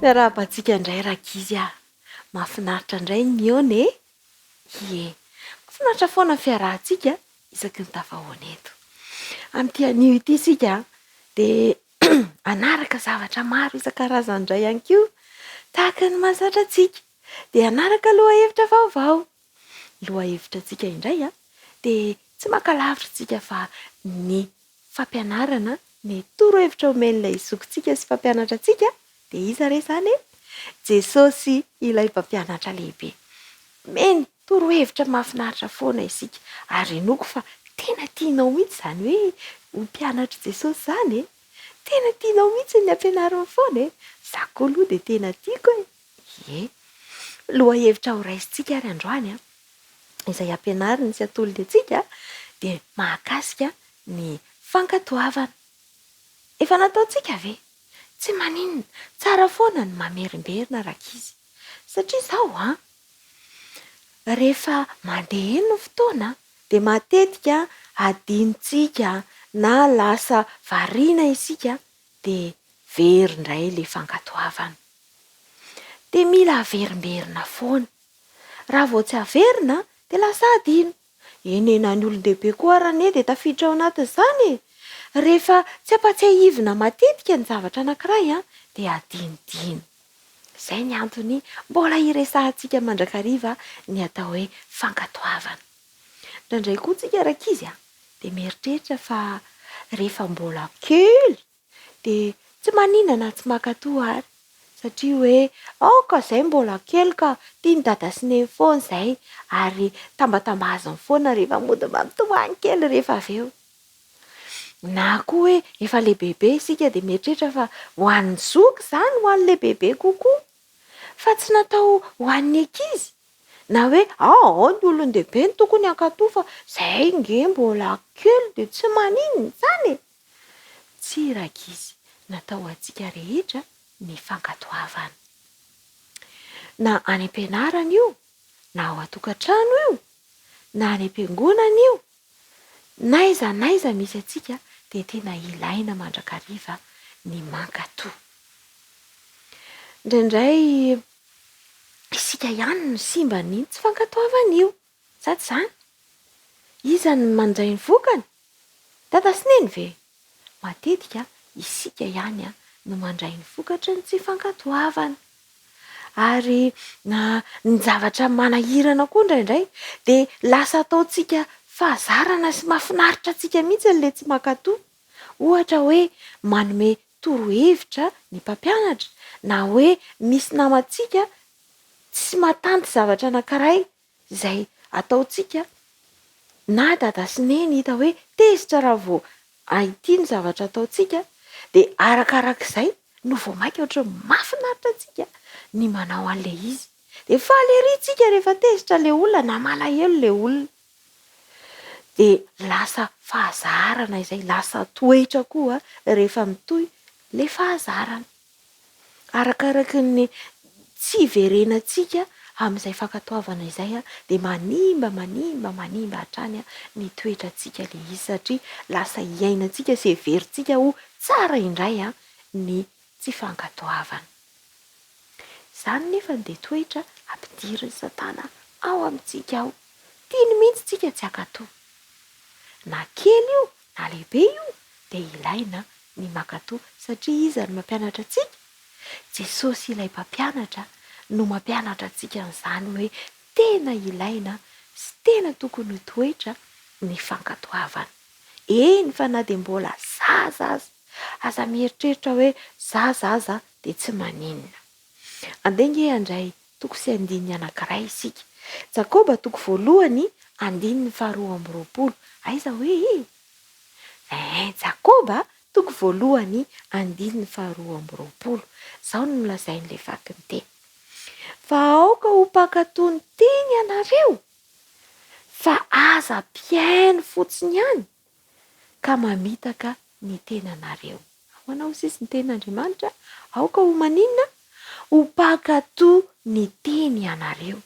Miarabantsika indray rakizy a. Mahafinaritra indray ny mihaona e. Ie, mahafinaritra foana ny fiarahantsika isaky ny tafahoana eto. Amin'ity anio ity isika dia anaraka zavatra maro isan-karazany indray ihany koa tahaka ny mahazatra antsika. Dia anaraka lohahevitra vaovao. Lohahevitra antsika indray dia tsy maka lavitra isika fa ny fampianarana, ny torohevitra omen'ilay zokintsika sy mpampianatra antsika dia iza re izany e? Jesosy ilay mpampianatra lehibe. Meny torohevitra mahafinaritra foana isika ary henoko fa tena tianao mihitsy izany hoe ho mpianatra Jesosy izany e. Tena tianao mihitsy ny ampianarina foana e. Izaho koa aloha dia tena tiako e. Ie, lohahevitra ho raisintsika ary androany izay ampianarina sy atolony antsika dia mahakasika ny fankatoavana. Efa nataontsika ve? Tsy maninona, tsara foana ny mamerimberina rakizy. Satria izao rehefa mandeha eny ny fotoana dia matetika adinontsika na lasa variana isika dia very indray ilay fankatoavana. Dia mila averimberina foana. Raha vao tsy averina dia lasa adino. Enena ny olon-dehibe koa arane dia tafiditra ao anatin'izany e. Rehefa tsy ampatsiahivina matetika ny zavatra anankiray dia adinodino. Izay ny antony mbola hiresahantsika mandrakariva ny atao hoe fankatoavana. Indraindray koa tsika rakizy dia mieritreritra fa rehefa mbola kely dia tsy maninona tsy mankatoa ary. Satria hoe aoka izay mbola kely ka tia ny dada sy neny foana izay ary tambatambaziny foana rehefa mody mamitoany kely rehefa avy eo. Na koa hoe efa lehibebe isika dia mieritreritra fa ho an'ny zoky izany ho an'ny lehibebe kokoa. Fa tsy natao ho an'ny ankizy. Na hoe ao ny olon-dehibe ny tokony hankatoa fa izay nge mbola kely dia tsy maninona izany e. Tsy rakizy, natao antsika rehetra ny fankatoavana. Na any am-pianarana io, na ao an-tokantrano io, na any am-piangonana io, n'aiza misy antsika dia tena ilaina mandrakariva ny mankatoa. Indraindray isika ihany no simba ny tsy fankatoavana io. Sa tsy izany? Iza ny mandray ny vokany? Dada sy neny ve? Matetika isika ihany no mandray ny vokatra ny tsy fankatoavana. Ary ny zavatra manahirana koa indraindray dia lasa ataontsika fahazarana sy mahafinaritra antsika mihitsy ilay tsy mankatoa. Ohatra hoe manome torohevitra ny mpampianatra na hoe misy namantsika tsy matanty zavatra anankiray izay ataontsika na dada sy neny hita hoe tezitra raha vao ity ny zavatra ataontsika dia arakarak'izay no vao mainka ohatra mahafinaritra antsika ny manao an'ilay izy. Dia faly ery isika rehefa tezitra ilay olona na malahelo ilay olona. Dia lasa fahazarana izay lasa toetra koa rehefa mitohy ilay fahazarana. Arakaraky ny tsy iverenantsika amin'izay fankatoavana izay dia manimba hatrany ny toetrantsika ilay izy satria lasa iainantsika sy heverintsika ho tsara indray ny tsy fankatoavana. Izany nefa dia toetra ampidirin'ny Satana ao amintsika ao. Tiany mihitsy tsika tsy hankatoa. Na kely io na lehibe io dia ilaina ny mankatoa satria iza no mampianatra antsika? Jesosy ilay mpampianatra no mampianatra antsika an'izany hoe tena ilaina sy tena tokony ho toetra ny fankatoavana. Eny fa na dia mbola zaza aza mieritreritra hoe zaza dia tsy maninona. Andenga andray toko sy andininy anankiray isika. Jakoba toko 1 andininy 12 aiza hoe Jakoba toko 1 andininy 12 izao no nolazain'ilay vaky ny teny. Fa aoka ho mpankatoa ny teny ianareo fa aza mpiaino fotsiny ihany ka mamitaka ny tenanareo. Manao sisy ny ten'Andriamanitra aoka ho maninona? Ho mpankatoa ny teny ianareo.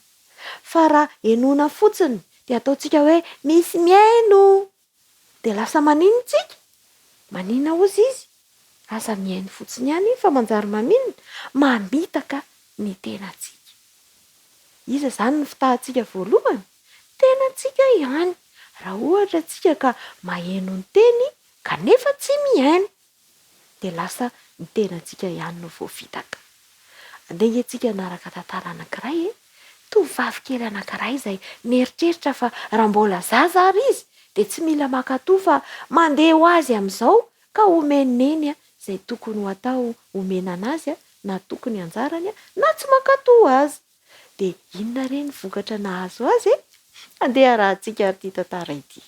Fa raha enona fotsiny dia ataontsika hoe misy miaino dia lasa maninona tsika? Maninona ozy izy? aza mihainy fotsiny ihany fa manjary maminina mamitaka ny tenantsika. Iza zany ny fitahantsika voalohany? Tenantsika ihany. Raha ohatra tsika ka maheno ny teny kanefa tsy mihaino, dia lasa ny tenantsika ihany no voavitaka. Andeha antsika naraka tantara anankiray tovovavy kely anankiray izay nieritreritra fa raha mbola zaza ary izy dia tsy mila makatoa fa mandeha ho azy amin'izao ka omeniny izay tokony ho atao omena anazy na tokony anjarany na tsy makatoa azy. Dia inona re ny vokatra nahazo azy? Andeha arahantsika ary ity tantara ity.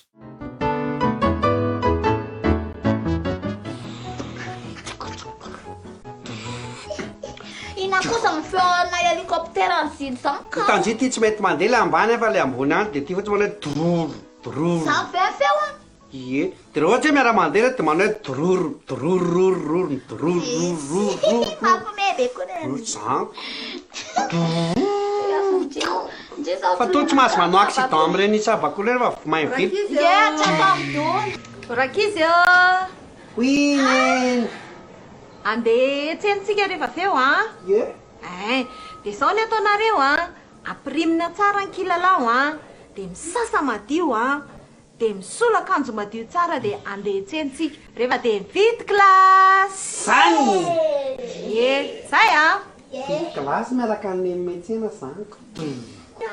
Ina kosa mifeona helikoptera ny zidy zany ka. Tanjy ity tsy mety mandeha le ambany fa le ambony any dia ity fotsy manao droro droro. Za be feo a? Ie, dia rehefa ohatry mandeha mandeha dia manao droro droro droro. Mampimebe koa Zanko. Fa toa tsy mahazo manao accident amin'ireny sabako ireny fa mahay vily. Ie, tsaka amidony. Rakizy Oui, neny. andeha tsentsika rehefa aveo Ie. dia izao ny ataonareo ampirimina tsara ny kilalao dia misasa madio dia misolo akanjo madio tsara dia andeha tsentsika rehefa dia mividy kilasy. Zany. Ie, zay Kilasy miaraka amin'ny metsena zanko.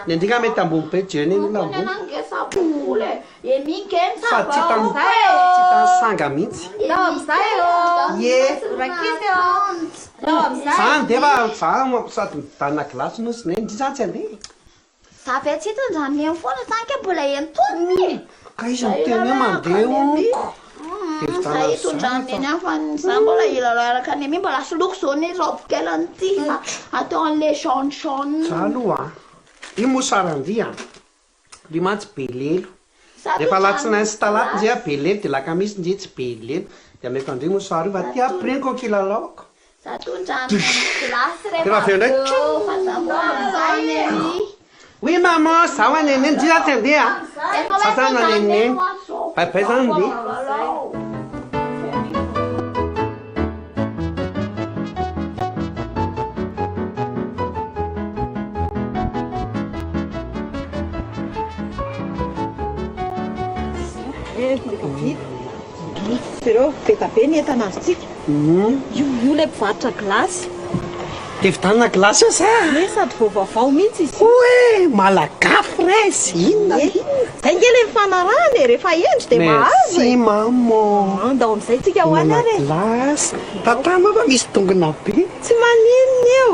Ny andrika mety ambony be jeny iny olona ambony. Nangesapole. E minkeny Fa tsy saba. tan sanga mihitsy. Tao amin'izay Ie. Rakizy tao amin'izay. Zany dia fa sady midanina kilasy no sy neny zany tsy andeha. Za fe tsy hitondrany eny foana zanky mbola eny tony. Ka izy miteny hoe mandeha onko. Za hitondrany eny any fa za mbola ilalao ny mi mbola soloko zao ny robe kelany ity fa atao an'le jaune. Za aloha io moa sarandia limantsy belelo. Rehefa latsinainy sy talata nzay belelo dia lakamisy nzay tsy belelo. Dia ameko andreo moa sary io fa ty aprenko kilalaoko. Za tondrany kilasy Rehefa aveo ndraiky. fa za mbola zany. Oui maman, zaho aneneny dia tsy andeha. Sasana aneneny. Bye zany ndeha. Ireo beta be ny entana azotsika io le mpivarotra gilasy Dia vitanina kilasy io sa? e sady vaovavao mihitsy izy Hoe malagafy resy inona? zay nge le mifanarahany rehefa endry dia mahazo Merci maman. andao amin'izay tsika ho any ary Kilasy. Tatama fa misy tongona be. tsy maninona eo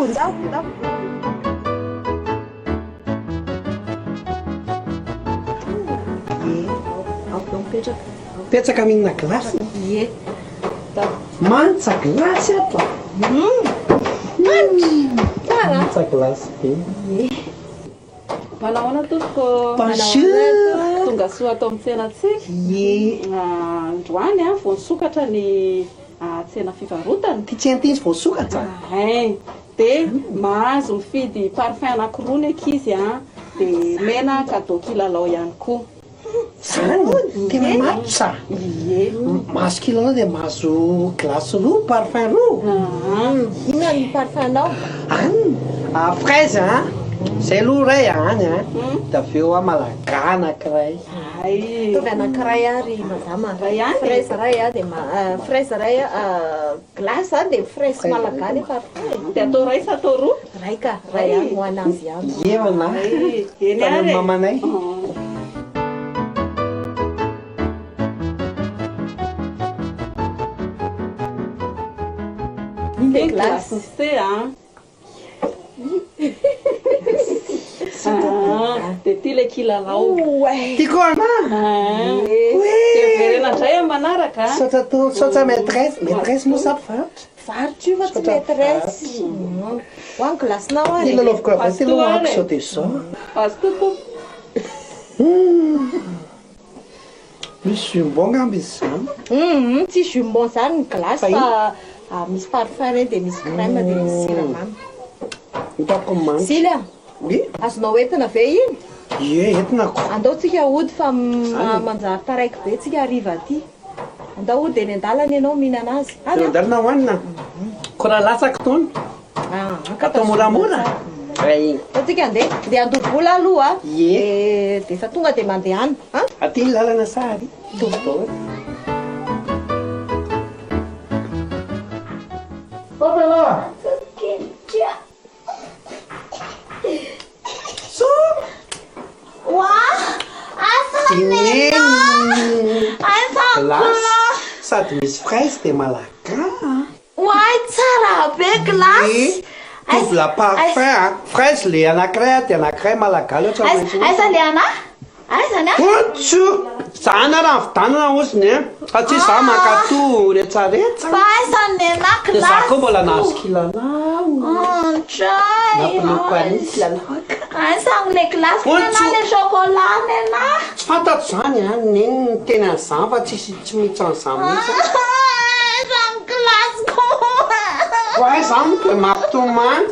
Petsaka mihinana kilasy. ie Mantsa kilasy ato. Mantsa kilasy be. Manao tompoko Bonjour. tonga soa atao amin'ny tsenatsika. Ie. Androany vao nisokatra ny tsena fivarotana. Ty tsy anty izy vao sokatra. Dia mahazo mifidy parfum anankiroa ny ankizy dia mena cadeau kilalao ihany koa. Zany tena matsa. Ie. Mahazo kilalao dia mahazo gilasy roa, parfum roa. inona ny parfanao Fraise zay aloha ray any dia avy eo malaga anankiray. tovy anankiray ary madama fraise ray dia fraise ray glace dia fraise malaga ny parfum Dia atao ray sa atao roa? raika ray any ho anazy any Evana. Eny Tany ary. mamanay. Tem glace C dia ty le kilalao. Tiako ana. Dia verena indray amin'ny manaraka. Saotra maîtresse moa sa mpivarotra. varotra io fa tsy maîtresse ho any glacenao ary Ilalovako avy ty lohako sao dia zao. Azo tompo. Misy jumbo angamba izy zany. tsy jumbo zany ny glace fa misy parfum reny dia misy crème dia misy siramamy Hitako mamy. sily Oui. azonao entina ve iny Ie, entinako. andao tsika hody fa manjary taraiky be tsika hariva aty andao dia ny andalana ianao mihinana azy andalina hoanina ko raha latsaka taona atao moramora atsika andeha dia andobola aloha Ie. dia efa tonga dia mandehana aty ny lalana sary tovo Glasy sady misy fraise dia malaka Oay, tsara be glasy. double parfum fraise le anankiray dia anankiray malagaly Aiza le ana? Aiza ny Otso! Zana raha vidanana osiny satria za makato rehetrarehetra Fa aiza ny ana dia za koa mbola glasy? nahazo kilalao Tray. nampiloko an'iny kilalao Aiza ny glasy na le chocolat ny ana? tsy fantatro zany neny ny tena an'izany fa tsy mitsy an'izany mihitsy Aiza ny glasy ko? fa ay zany dia mampitomany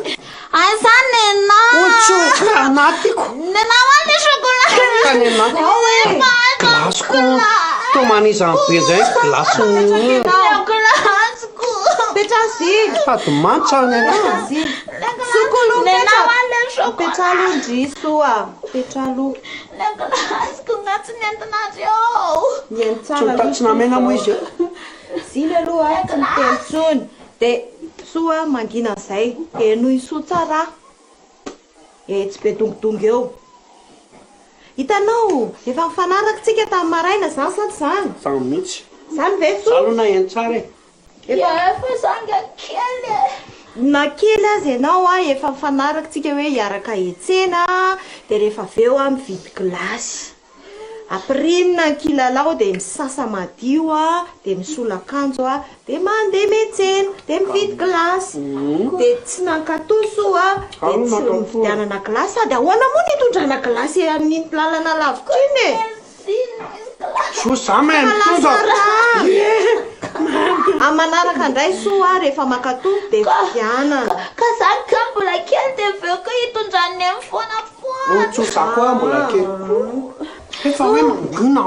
Aiza ny ana? otso anatiko Ny ana wa ny chocolat? Ny ana glasiko tomany izany be zay glasy Le glasy ko. petrazy sady mantsa ny ana sokolo Ny ana wa le chocolat? petralo ndrisoa petralo Le glasy ko nga tsy nentinareo. nieny tsy tsara mitatsy namena moa izy ziny aloha tsy miteny tsony dia soa mangina zay noho isoa tsara tsy be dongodongo eo hitanao efa mifanarakintsika tamin'ny maraina zany sady zany zany mihitsy zany ve za aloha na eny tsara e Efa zanga kely. na kely azy ianao efa mifanarakintsika hoe hiaraka etsena dia rehefa avy eo mividy glasy apirinina ny kilalao dia misasa madio dia misola akanjo dia mandeha metsena dia mividy glasy dia tsy nankatoso dia tsy mividianana glasy sady ahoana moa nitondrana glasy amin'ny lalana lavitra iny e so za mahay mitondra amanaraka indray soa rehefa makatoso dia vidianana Ka zany ka mbola kely dia veo ko hitondrany amin'ny foana otso za koa mbola kely efa hoe mangina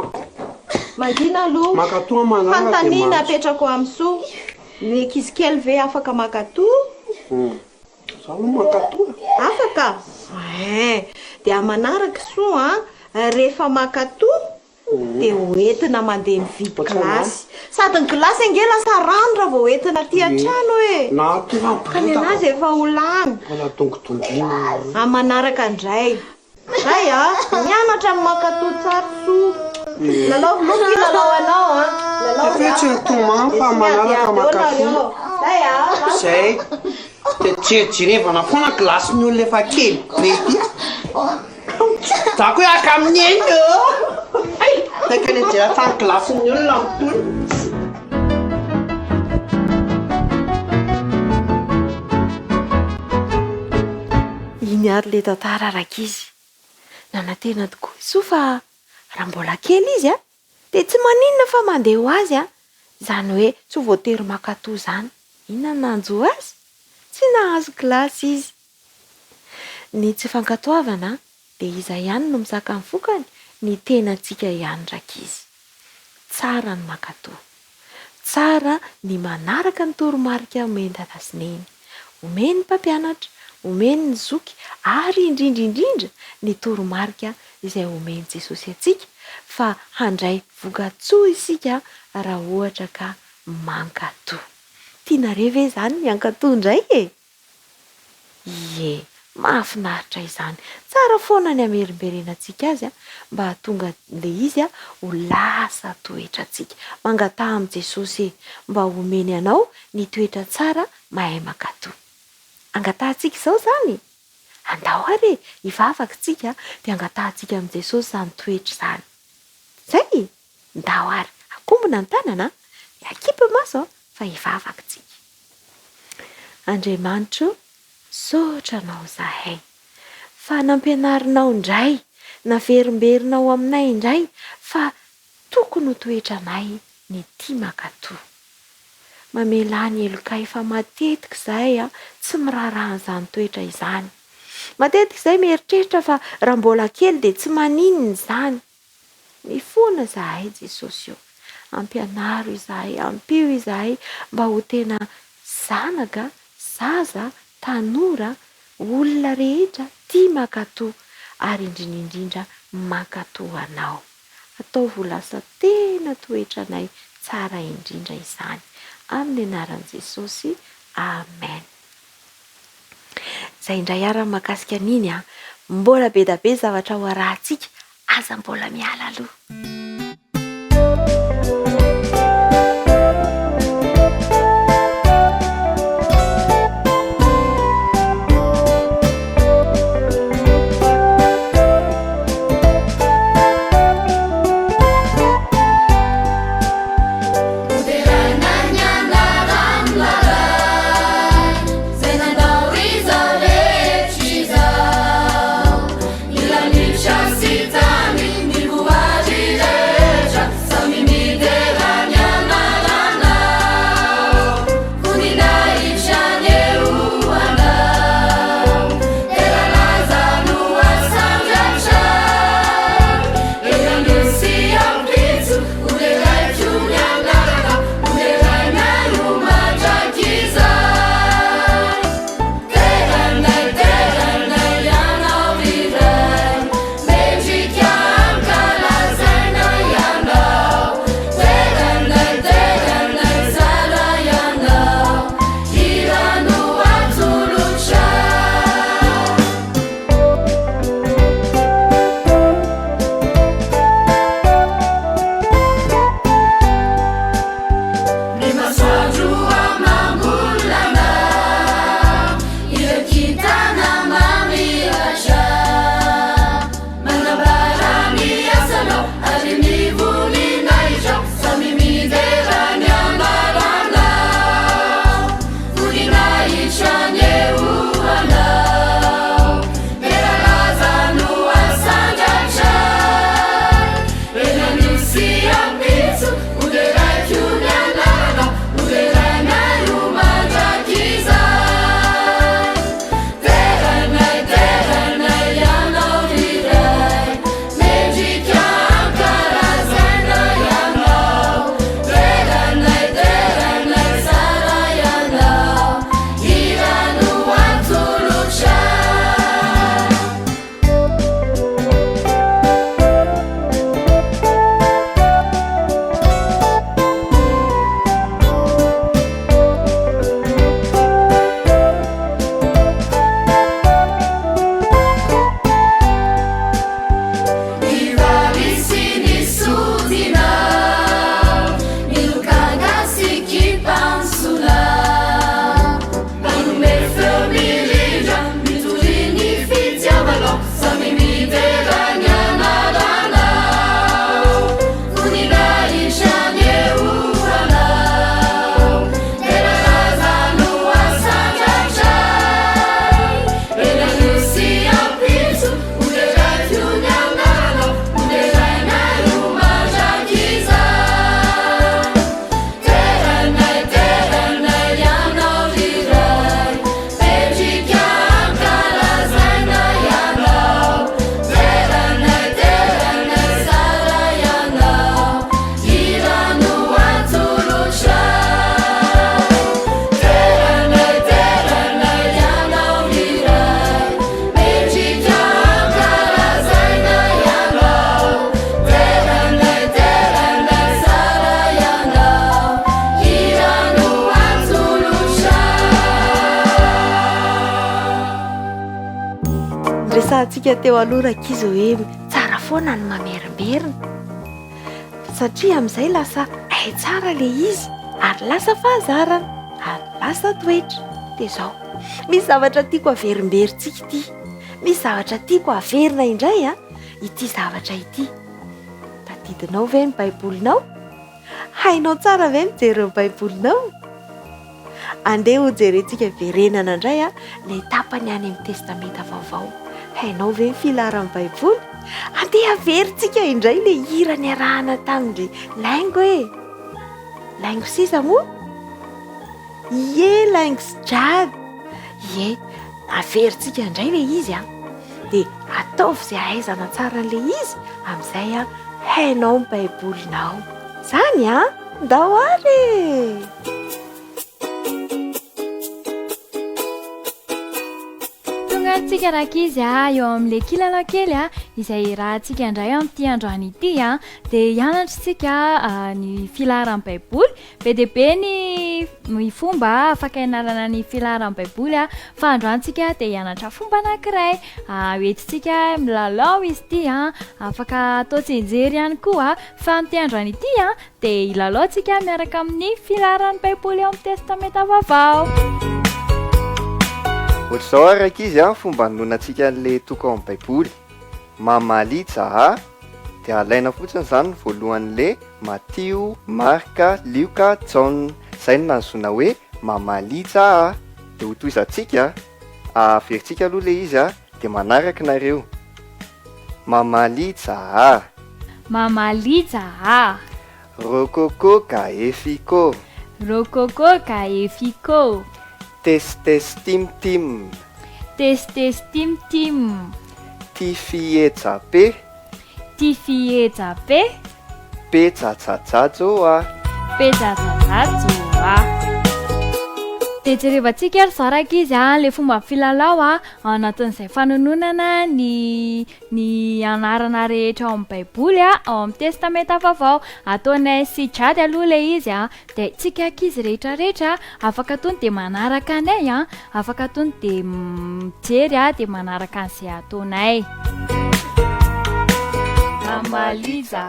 mangina aloha makatoa manaraka fantaniana dia apetrako amin'ny soa ny ankizy kely ve afaka makatoa za aloha makatoa afaka dia manaraka soa rehefa makatoa dia hoentina mandeha mividy glasy sady ny glasy ange lasa rano raha vao hoentina aty an-trano e na ka ny anazy efa ho lany mbola dongodongina amanaraka indray zay mianatra amin'ny makatoa tsara soa lalaovoloko kilalao anao efa tsy nitomany fa manaraka makatoa zay zay dia jerijirevana foana glasy ny olona efa kely be ty za koa aka amin'ny eny teka ny jeratany glasy ny olona mitony iny ary le tantara rakizy nanantena tokoa isoa fa raha mbola kely izy dia tsy maninona fa mandeha ho azy izany hoe tsy voatery makatoa zany inona nanjo azy tsy nahazo glasy izy ny tsy fankatoavana dia iza ihany no misaka ny fokany ny tenantsika ihany rakizy tsara ny makatoa tsara ny manaraka ny toromarika omeny tatasineny omeny mpampianatra omeny ny zoky ary indrindra ny toromarika izay omeny Jesosy atsika fa handray vokatsoa isika raha ohatra ka mankatoa tianareo ve zany miankatoa indray ie mahafinaritra izany tsara foana ny amerimberenantsika azy mba hahatonga le izy ho lasa toetratsika mangataha amin'i Jesosy mba homeny anao ny toetra tsara mahay makatoa angatahantsika izao zany andao ary hivavaka tsika dia angatahantsika amin'i Jesosy izany toetra izany zay ndao ary akombona ny tanana akipy maso fa hivavaka tsika Andriamanitro sotranao zahay fa nampianarinao indray naverimberinao aminay indray fa tokony ho toetranay ny tia makatoa mamelany elokay fa matetika zahay tsy miraraha izany toetra izany matetika izay mieritreritra fa raha mbola kely dia tsy maninona izany mifoana zahay Jesosy io ampianaro izahay, ampio izahay mba ho tena zanaka, zaza, tanora, olona rehetra tia mankatò ary indrindraindrindra mankatò anao. Atao ho lasa tena toetranay tsara indrindra izany. Amin'ny anaran'i Jesosy. Amen. Izay indray ara mahakasika an'iny mbola be da be zavatra ho arahantsika, aza mbola miala aloha. Resantsika teo aloha rakizy hoe tsara foana ny mamerimberina, satria amin'izay lasa hay tsara le izy ary lasa fahazarana ary lasa toetra. Dia izao misy zavatra tiako averimberintsika ity, misy zavatra tiako averina indray ity zavatra ity. Tadidinao ve ny baibolinao? Hainao tsara ve mijery ny baibolinao? Andeha ho jerentsika verenana indray ilay tapany any amin'ny testamenta vaovao. Hainao ve ny filaran'ny baiboly? Andeha averintsika indray ilay hira niarahana tamin'ilay laingo laingo sisa moa? Ie, laingo sy jady. Ie, averintsika indray ilay izy dia ataovy izay ahaizana tsara an'ilay izy, amin'izay hainao ny baibolinao. Zany a da hoary tsika rakizy eo amin'le kilalao kely izay rahantsika indray amin'ity androany ity dia hianatritsika ny filaharan'ny baiboly be dia be ny fomba afaka hianarana ny filaharan'ny baiboly fa androantsika dia hianatra fomba anankiray hoentintsika milalao izy ity afaka atao tsenjery ihany koa fa amin'ity androany ity dia hilalaontsika miaraka amin'ny filaharan'ny baiboly eo amin'ny testamenta vaovao. Ohatr'izao arakizy fomba nononantsika an'le toko amin'ny baiboly mamalitsa dia alaina fotsiny izany voalohan'le Matio, Marka, Luka, Jaona izay no nanzoana hoe mamalitsa dia hotoizantsika averintsika aloha le izy dia manaraka nareo mamalitsa mamalitsa rokoko kaefiko rokoko kaefiko testestimtim testestimtim tifiejape tifiejape petsatsatsajo petsatsatsajo dia jerevantsika ary zao rakizy le fomba filalao anatin'izay fanononana ny anarana rehetra ao amin'ny baiboly ao amin'ny testamenta vaovao ataonay sy jady aloha le izy dia tsika ankizy rehetrarehetra afaka tony dia manaraka anay afaka tony dia mijery dia manaraka an'izay ataonay. Mamaliza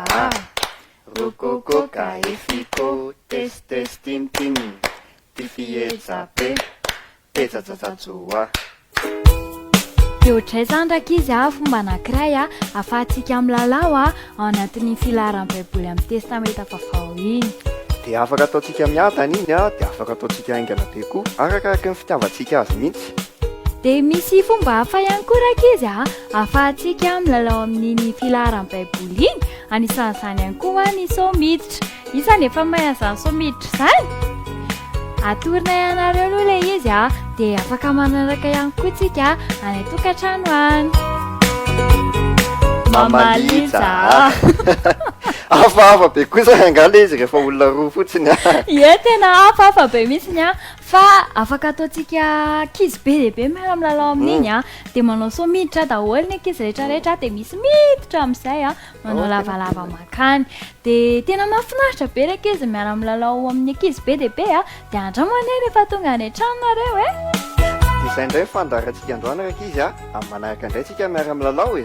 rokoko kaefiko testestimtim tifiejape petsatsatsajoa dia ohatray izany rakizy fomba anankiray ahafahantsika milalao ao anatin'ny filaharan'ny baiboly amin'ny testamenta vaovao iny dia afaka ataontsika miadana iny dia afaka ataontsika aingana be koa arakaraka ny fitiavantsika azy mihitsy. Dia misy fomba hafa ihany koa rakizy ahafahantsika milalao amin'iny filaharan'ny baiboly iny anisan'izany ihany koa ny soamiditra isany efa mahay an'izany soamiditra izany atorina ianareo aloha le izy dia afaka manaraka ihany koa tsika any tokantrano any mamalitsa hafahafa be kosa angala izy rehefa olona roa fotsiny ie tena hafahafa be mihitsiny fa afaka ataontsika ankizy be dia be miala milalao amin'iny dia manao soamiditra daholo ny ankizy rehetrarehetra dia misy miditra amin'izay manao lavalava makany dia tena mahafinaritra be reka izy miala milalao amin'ny ankizy be dia be dia andramana rehefa tonga any an-tranonareo dia izay indray fandarantsika androany raka izy amin'ny manaraka indray tsika miara milalao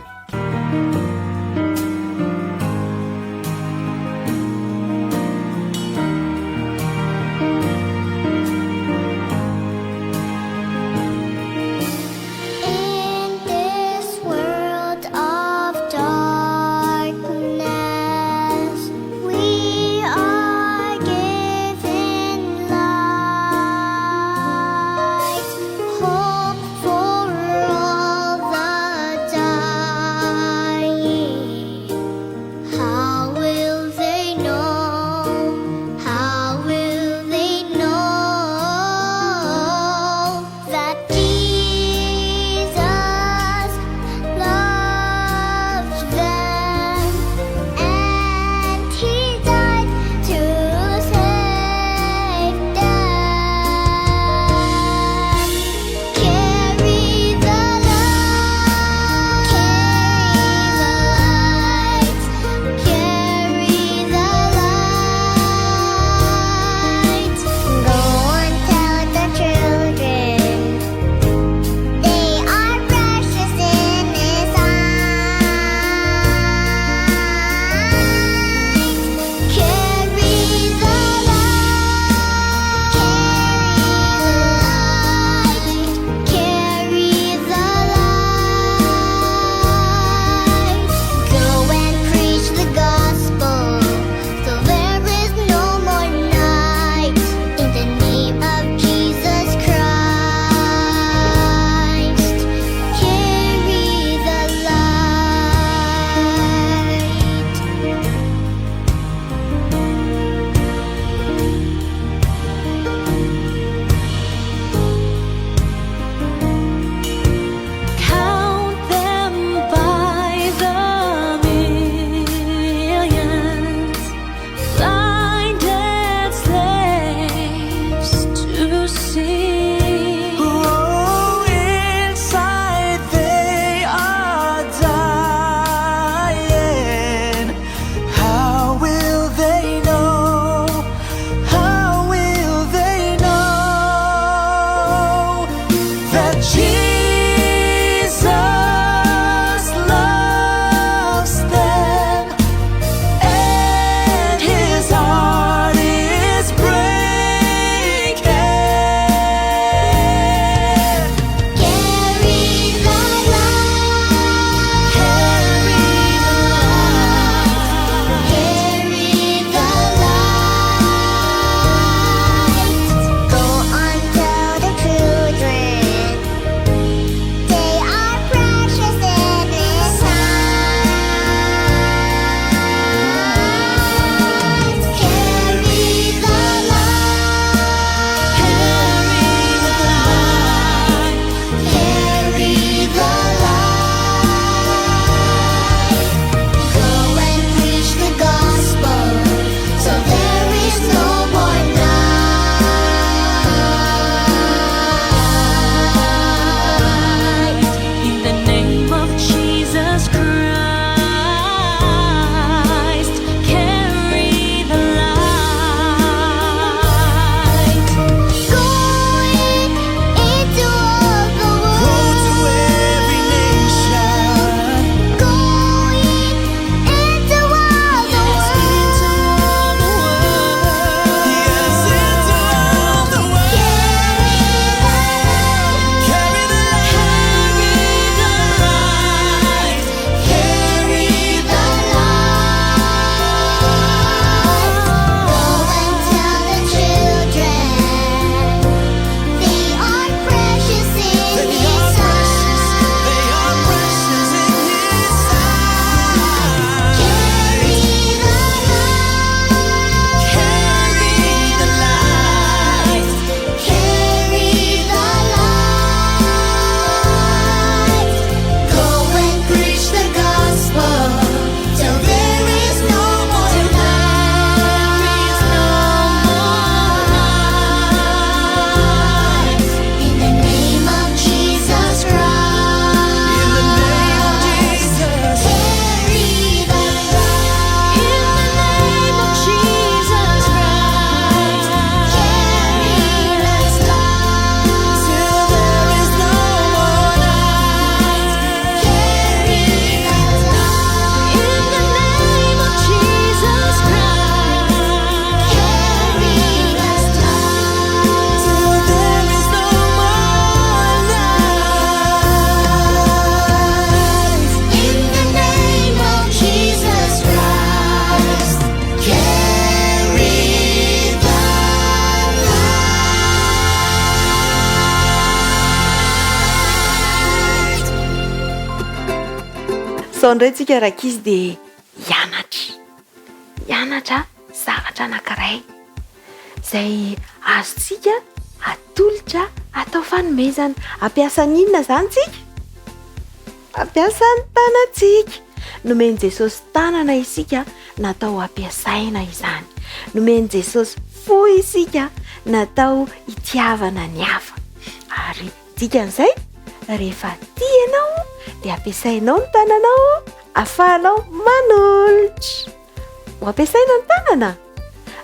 sao indray tsika rakizy dia hianatra zavatra anankiray izay azontsika atolotra atao fanomezana. Ampiasany inona izany tsika? Ampiasany tanantsika. Nomeny Jesosy tanana isika natao ampiasaina izany. Nomeny Jesosy fo isika natao hitiavana ny hafa. Ary dikan'izay rehefa tianao dia ampiasainao ny tananao ahafahanao manolotra. Ho ampiasaina ny tanana?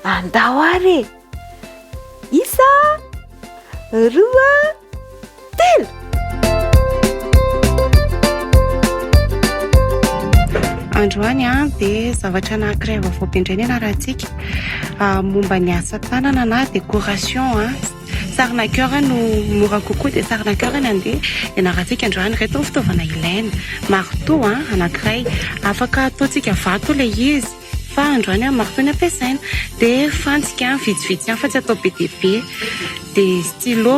Andao ary. Isa, 2, 3. Androany dia zavatra anankiray vaovao bendreny ianarantsika momba ny asa tanana na décoration. Sarina cœur no mora kokoa dia sarina cœur andeha ianarantsika androany. Reto fitaovana ilaina: marteau anankiray, afaka ataontsika vato ilay izy fa androany marteau ny ampiasaina, dia fantsika vitsivitsy fa tsy atao be dia be, dia stylo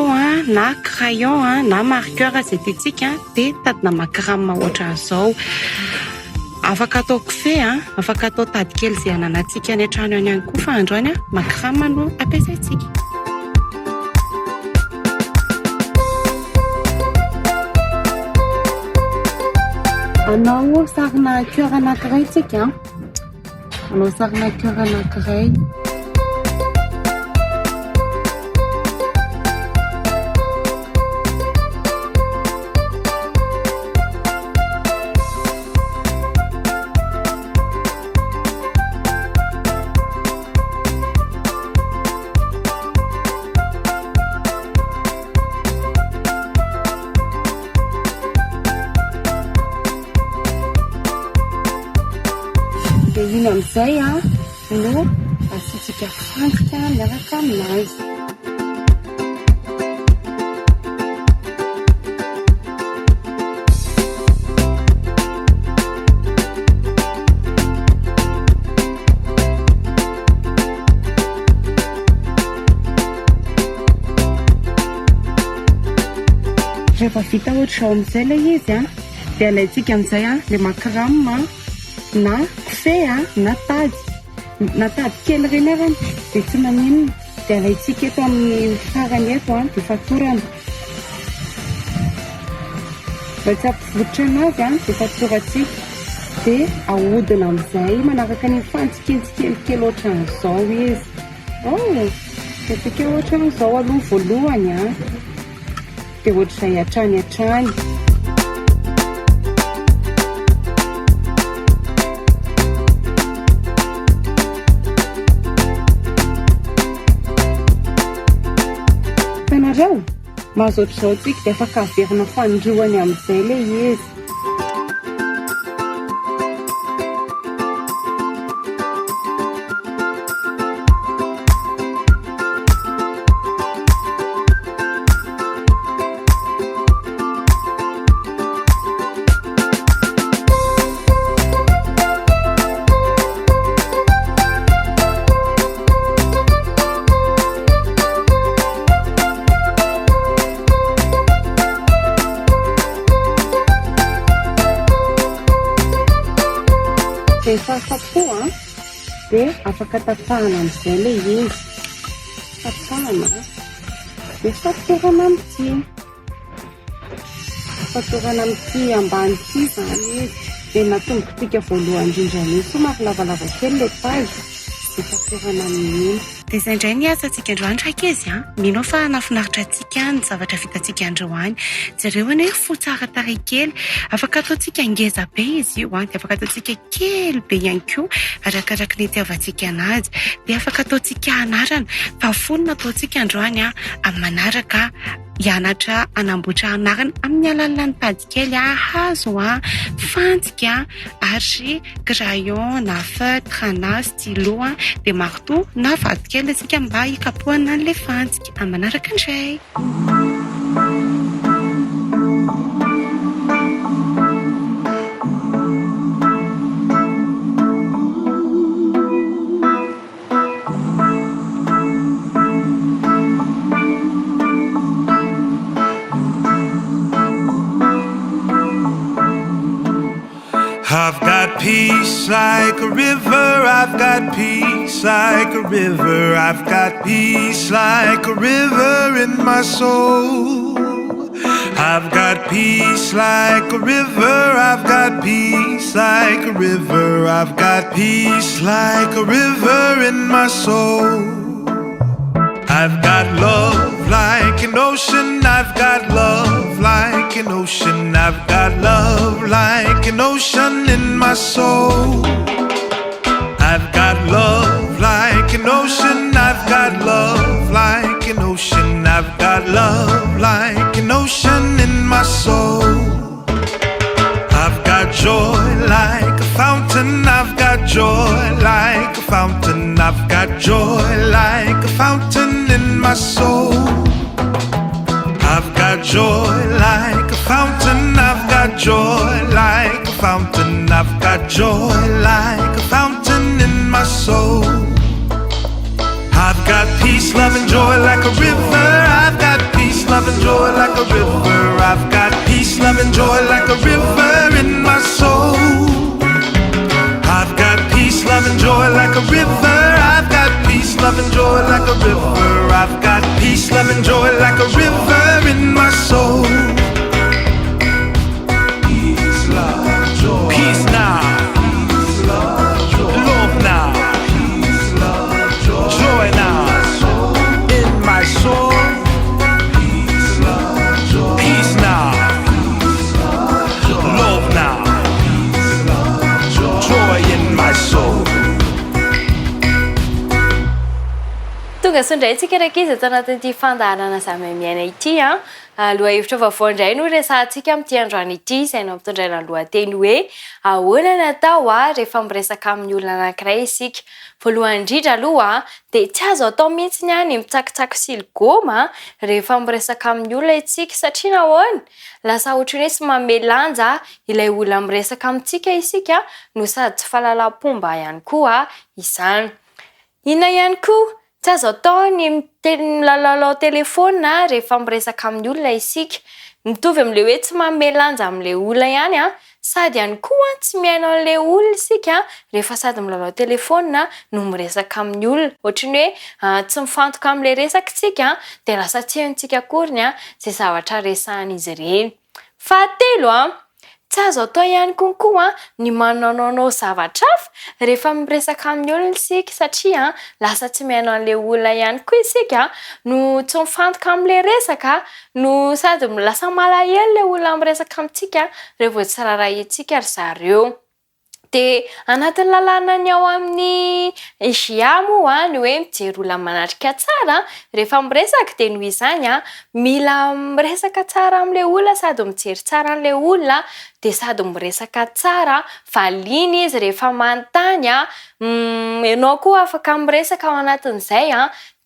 na crayon na marqueur izay tiantsika, dia tadina makrama ohatran'izao. Afaka atao kofehy, afaka atao tady kely izay ananantsika any an-trano any ihany koa, fa androany makrama no ampiasaintsika. Anao sarina cœur anankiray tsika, anao sarina cœur anankiray. Iny amin'izay no asitsika fantsika miaraka aminazy. Rehefa vita ohatr'izao amin'izay ilay izy dia alaintsika amin'izay ilay makrama na kofehy na tady kely reny arany, dia tsy maninona dia alaintsika eto amin'ny farany eto dia fatorana. Mba tsy ampivotra anazy dia fatoratsika, dia ahodina amin'izay manaraka ny fantsikelikely ohatran'izao izy. Tsika ohatran'izao aloha voalohany dia ohatr'izay hatrany. Mahazo ohatr'izao tsika dia afaka averina fanindroany amin'izay ilay izy. Rehefa tapoha dia afaka tapahana amin'izay ilay izy. Tapahana dia fatorana amin'ity ambany ity izany izy, dia natombokitika voalohany indrindra mihitsy somary lavalava kely ilay pazy, dia fatorana amin'iny. Dia izay indray ny asantsika androany raikaizy mino fa nafinaritra antsika ny zavatra vitantsika androany. Jereo hoe fo tsara tarehy kely, afaka ataontsika ngeza be izy io dia afaka ataontsika kely be ihany koa arakaraka ny itiavantsika anazy, dia afaka ataontsika anarana fa fonona ataontsika androany amin'ny manaraka hianatra anamboatra anarana amin'ny alalan'ny tady kely hazo fantsika ary crayon na feutre na stylo dia marteau na vato kely asika mba hikapohana an'ilay fantsika amin'ny manaraka indray. peace like a river. I've got peace like a river. I've got peace like a river in my soul. I've got peace like a river. I've got peace like a river. I've got peace like a river in my soul. I've got love like an ocean. I've got love like an ocean. I've got love like an ocean in my soul. I've got love like an ocean. I've got love like an ocean. I've got love like an ocean in my soul. I've got joy like a fountain. I've got joy like a fountain. I've got joy like a fountain in my soul. I've got joy like a fountain. I've got joy like a fountain. I've got joy like a fountain in my soul. I've got peace, love and joy like a river. I've got peace, love and joy like a river. I've got peace, love and joy like a river in my soul. I've got peace, love and joy like a river. I've got peace, love and joy like a river. I've got peace, love and joy like a river in my soul. Peace, love, joy. Peace now. Peace, love, joy. Love now. Peace, love, joy. Joy now. In my soul. Peace, love, joy. Peace now. Peace, love, joy. Love now. Peace, love, joy. Joy in my soul. Tonga sondraitsika rakizy ato anatin'ity fandaharana zamy-miaina ity aloha hevitra vaovao indray no resahantsika amin'ity androany ity izay no ampitondraina lohateny hoe ahoana natao rehefa miresaka amin'ny olona anankiray isika. Voalohany indrindra aloha dia tsy azo atao mihitsy ny mitsakitsaky siligoma rehefa miresaka amin'ny olona isika satria nahoana lasa ohatran'ny hoe tsy mamelanja ilay olona miresaka amintsika isika no sady tsy fahalalam-pomba ihany koa izany. Inona ihany koa tsy azo atao ny milalao telefona rehefa miresaka amin'ny olona isika. Mitovy amin'ilay hoe tsy mamelanja amin'ilay olona ihany sady ihany koa tsy miaino an'ilay olona isika rehefa sady milalao telefona no miresaka amin'ny olona. Ohatran'ny hoe tsy mifantoka amin'ilay resaka isika dia lasa tsy haintsika akoriny izay zavatra resahan'izy ireny. Fahatelo tsy azo atao ihany konkoa ny mananaonao zavatra hafa rehefa miresaka amin'ny olona isika satria lasa tsy miaino an'ilay olona ihany koa isika no tsy mifantoka amin'ilay resaka no sady lasa malahelo ilay olona miresaka amintsika rehefa vao tsy rarahintsika ry zareo. Dia anatin'ny lalàna ny ao amin'ny GIA moa ny hoe mijery olona manatrika tsara rehefa miresaka dia noho izany mila miresaka tsara amin'ilay olona sady mijery tsara an'ilay olona dia sady miresaka tsara valiana izy rehefa manontany ianao koa afaka miresaka ao anatin'izay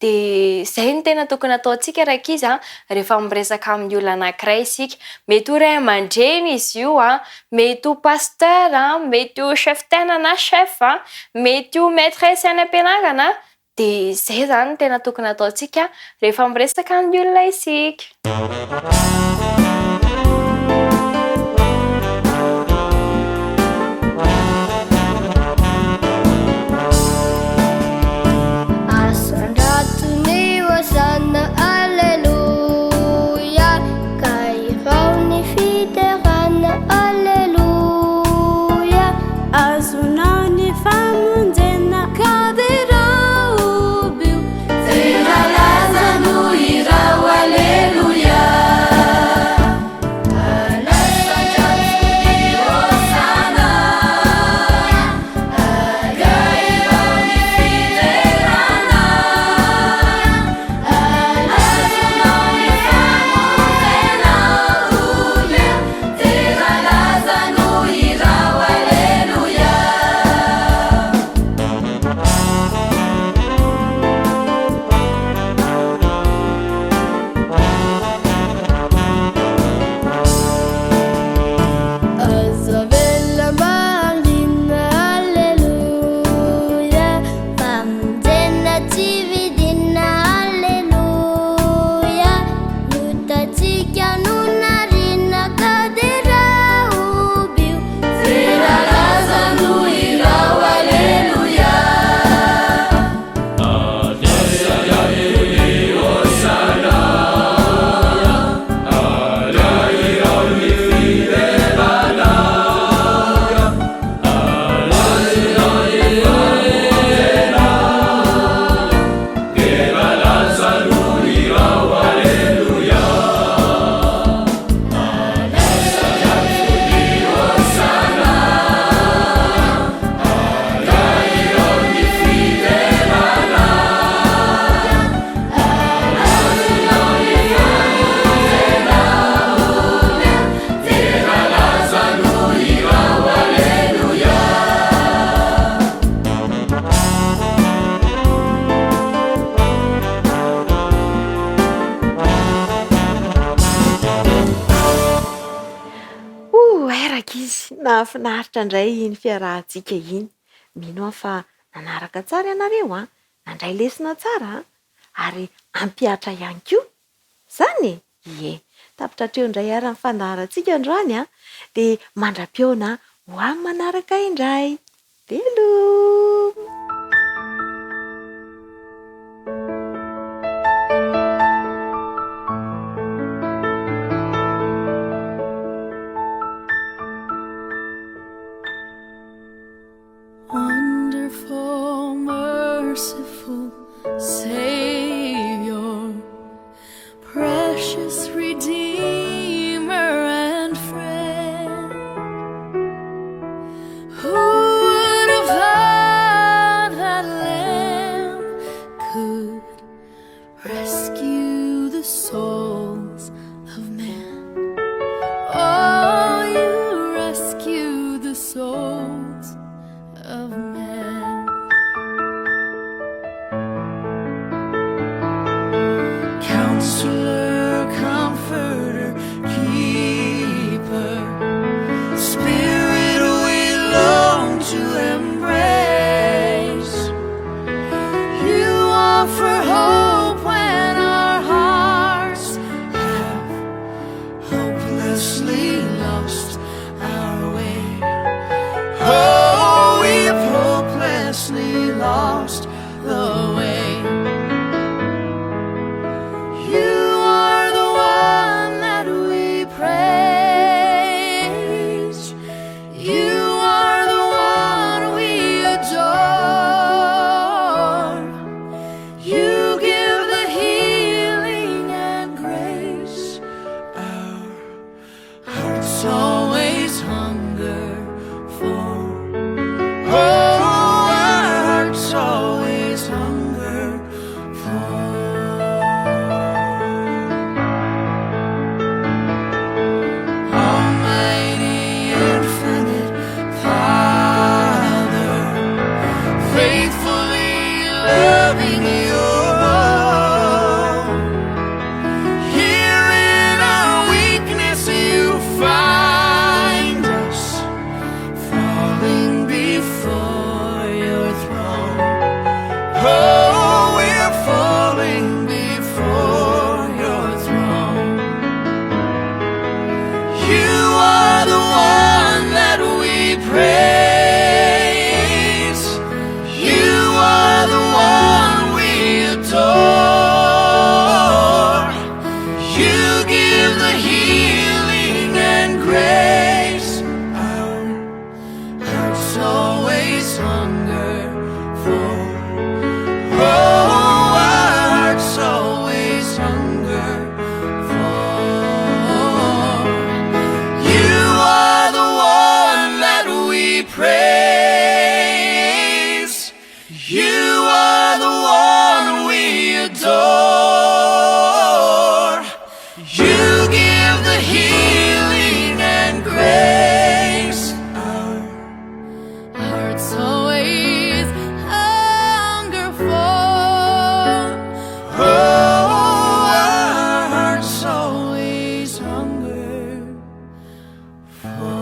dia izay no tena tokony ataontsika rakizy rehefa miresaka amin'ny olona anankiray isika. Mety ho ray aman-dreny izy io mety ho pasteur mety ho chef tena na chef mety ho maîtresse any am-pianarana dia izay zany no tena tokony ataontsika rehefa miresaka amin'ny olona isika. izy nahafinaritra indray iny fiarahantsika iny. Mino aho fa nanaraka tsara ianareo nandray lesona tsara ary ampiatra ihany koa. Zany ie, tapitra indray ary amin'ny fandaharantsika androany dia mandra-piona ho amin'ny manaraka indray. Telo! Wonderful, merciful Savior, precious Redeemer and friend, who would have thought that Lamb could rescue the souls of men? Oh, you rescued the souls of men. Counselor, comforter, keeper, Spirit we long to embrace. You offer hope when our hearts have hopelessly lost our way. Oh, we've hopelessly lost the way. You are the one that we praise. You are the one we adore. You give the healing and grace. Our hearts always hunger for. Oh, our hearts always hunger for. Almighty, infinite Father, faithfully loving your own. Here in our weakness you find us, falling before your throne. Oh, we're falling before your throne. You are the one that we praise. You are the one we adore. You give the healing and grace. Our hearts always hunger for. Oh, our hearts always hunger for. You are the one that we praise. You are the one we adore. You give the healing and grace. Our hearts always hunger for. Oh, our hearts always hunger for.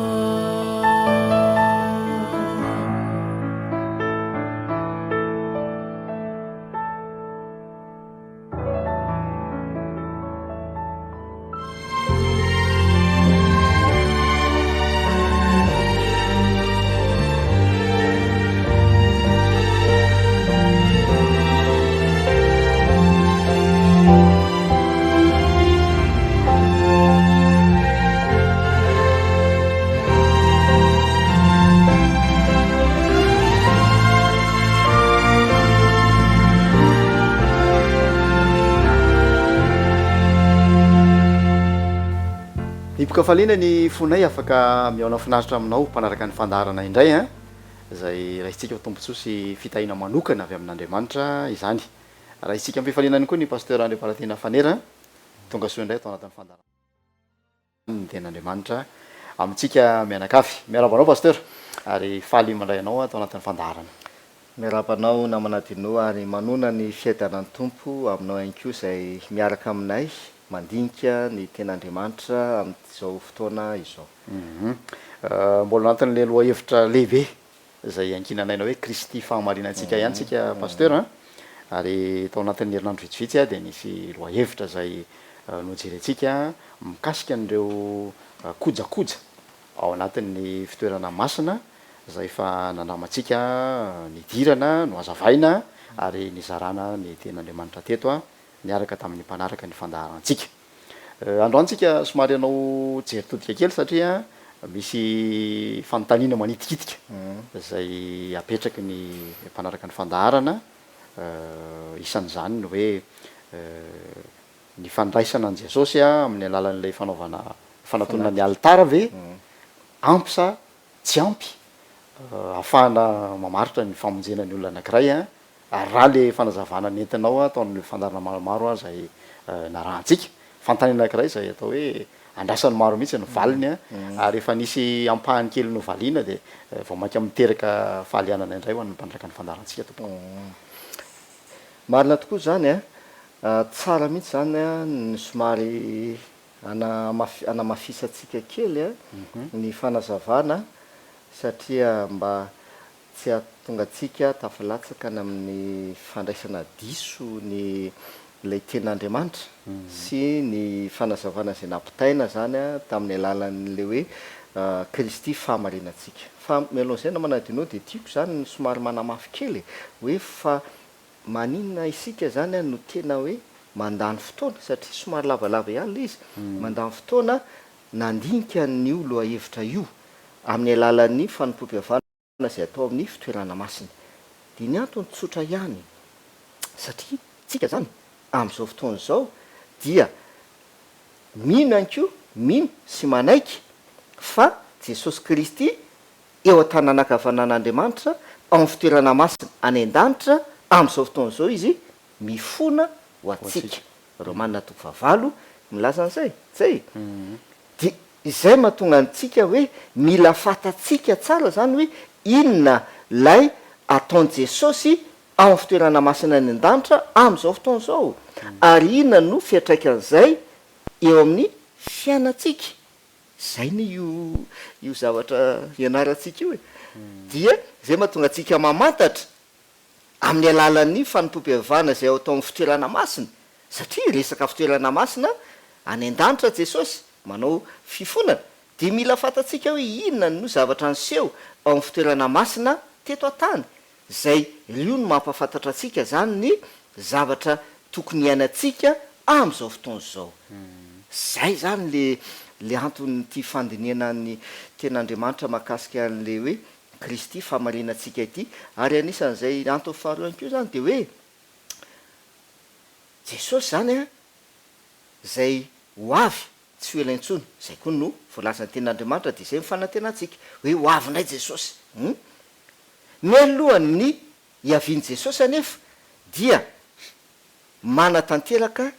Nipoka faliana ny fonay afaka miaona finaritra aminao mpanaraka ny fandaharana indray izay raha isika tombontsoa fitahina manokana avy amin'Andriamanitra izany. Raha isika ampifalinany koa ny pasteur André Palatena Fanera tonga soa indray atao anatin'ny fandaharana ny ten'Andriamanitra amintsika mianakafy. Miarabanao pasteur ary faly mandray anao atao anatin'ny fandaharana. Miarabanao namanadino ary manona ny fiaidanan'ny tompo aminao ihany koa izay miaraka aminay mandinika ny ten'andriamanitra amin'izao fotoana izao. Mbola anatin'le loha hevitra lehibe zay ankinanaina hoe Kristy fahamarinantsika ihany tsika pasteur a, ary tao anatin'ny herinandro vitsivitsy a de nisy loha hevitra zay nojerentsika mikasika an'ireo kojakoja ao anatin'ny fitoerana masina zay fa nandramantsika nidirana no azavaina ary nizarana ny ten'andriamanitra teto a niaraka tamin'ny mpanaraka ny fandaharantsika. Androantsika somary anao jeritodika kely satria misy fanontaniana manitikitika zay apetraky ny mpanaraka ny fandaharana isan'izany ny hoe ny fandraisana an' Jesosy a amin'ny alalan'ilay fanaovana fanatonana ny altara ve ampy sa tsy ampy ahafahana mamaritra ny famonjena ny olona anankiray a ary raha le fanazavana nentinao ataon'ny fandarana maromaro a zay narahantsika fanontaniana anankiray zay atao hoe andrasany maro mihitsy ny valiny a ary efa nisy ampahany kely no valiana de vao mainka miteraka fahalianana indray ho an'ny mpanaraka ny fandarantsika tompoko. Marina tokoa zany a tsara mihitsy zany a ny somary anamafisatsika kely a ny fanazavana satria mba tsy ahatonga atsika tafalatsaka ny amin'ny fandraisana diso ny lay ten'andriamanitra sy ny fanazavana zay nampitaina zany a tamin'ny alalan'le hoe Kristy fahamarinantsika. Fa mialohan'izay na manadino de tiako zany ny somary manamafy kely hoe fa maninona isika zany a no tena hoe mandany fotoana satria somary lavalava ihany le izy mandany fotoana nandinika ny olo a hevitra io amin'ny alalan'ny fanompoam-pihavana zay atao amin'ny fitoerana masina. De ny antony tsotra ihany satria tsika zany amin'izao fotoana izao dia mino ihany koa mino sy manaiky fa Jesosy Kristy eo an-tanànankavanan'Andriamanitra ao amin'ny fitoerana masina any an-danitra amin'izao fotoana izao izy mifona ho atsika. Romanina 12 milaza an'izay zay de izay mahatonga antsika hoe mila fatatsika tsara zany hoe inona lay ataon' Jesosy ao amin'ny fitoerana masina any an-danitra amin'izao fotoana izao ary inona no fiatraikan'izay eo amin'ny fiainatsika. Zay ny io zavatra ianarantsika io e dia zay mahatonga atsika mamantatra amin'ny alalan'ny fanompoam-pihavana zay atao amin'ny fitoerana masina satria resaka fitoerana masina any an-danitra Jesosy manao fifonana de mila fatatsika hoe inona no zavatra niseho ao amin'ny fitoerana masina teto an-tany zay io no mampafantatra atsika zany ny zavatra tokony hiainatsika amin'izao fotoana izao. Zay zany le antonyity fandiniana ny ten'andriamanitra mahakasika an'le hoe Kristy fahamarinantsika ity ary anisan'izay antony faharoa ihany koa zany de hoe Jesosy zany a zay ho avy tsy ho ela intsony zay koa no voalazan'ny ten'andriamanitra de zay mifanantenantsika hoe ho avy indray Jesosy. Ny alohany hiaviany Jesosy anefa dia manatanteraka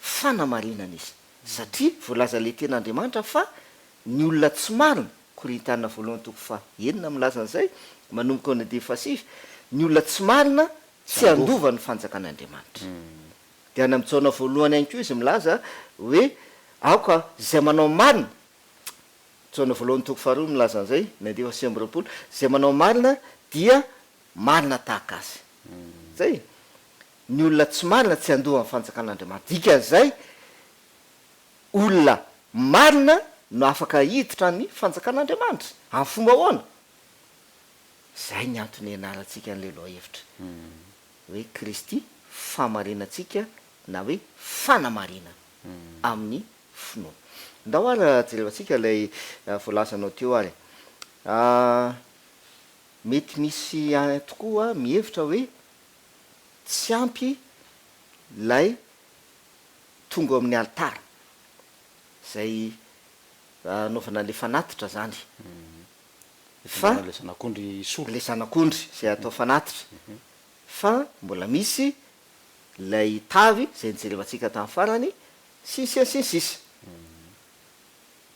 fanamarinana izy satria voalaza le ten'andriamanitra fa ny olona tsy marina Korintiana 1:9 milaza an'izay manomboka ao 9:7 ny olona tsy marina tsy andova ny fanjakan'Andriamanitra. De any amin'ny Jaona 1 ihany koa izy milaza hoe aoka zay manao marina Jaona 1:2 milaza an'izay 9:8 zay manao marina dia marina tahaka azy. Zay ny olona tsy marina tsy andova ny fanjakan'Andriamanitra dikan'izay olona marina no afaka hiditra ny fanjakan'Andriamanitra amin'ny fomba ahoana. Zay ny antony ianarantsika an'le loha hevitra hoe Kristy fahamarinantsika na hoe fanamarina amin'ny finoana. Ndao ary jerevantsika lay voalazanao teo ary mety misy tokoa mihevitra hoe tsy ampy lay tonga amin'ny altara zay anaovana le fanatitra zany fa le zanak'ondry zay atao fanatitra fa mbola misy lay tavy zay nijerevantsika tamin'ny farany sisa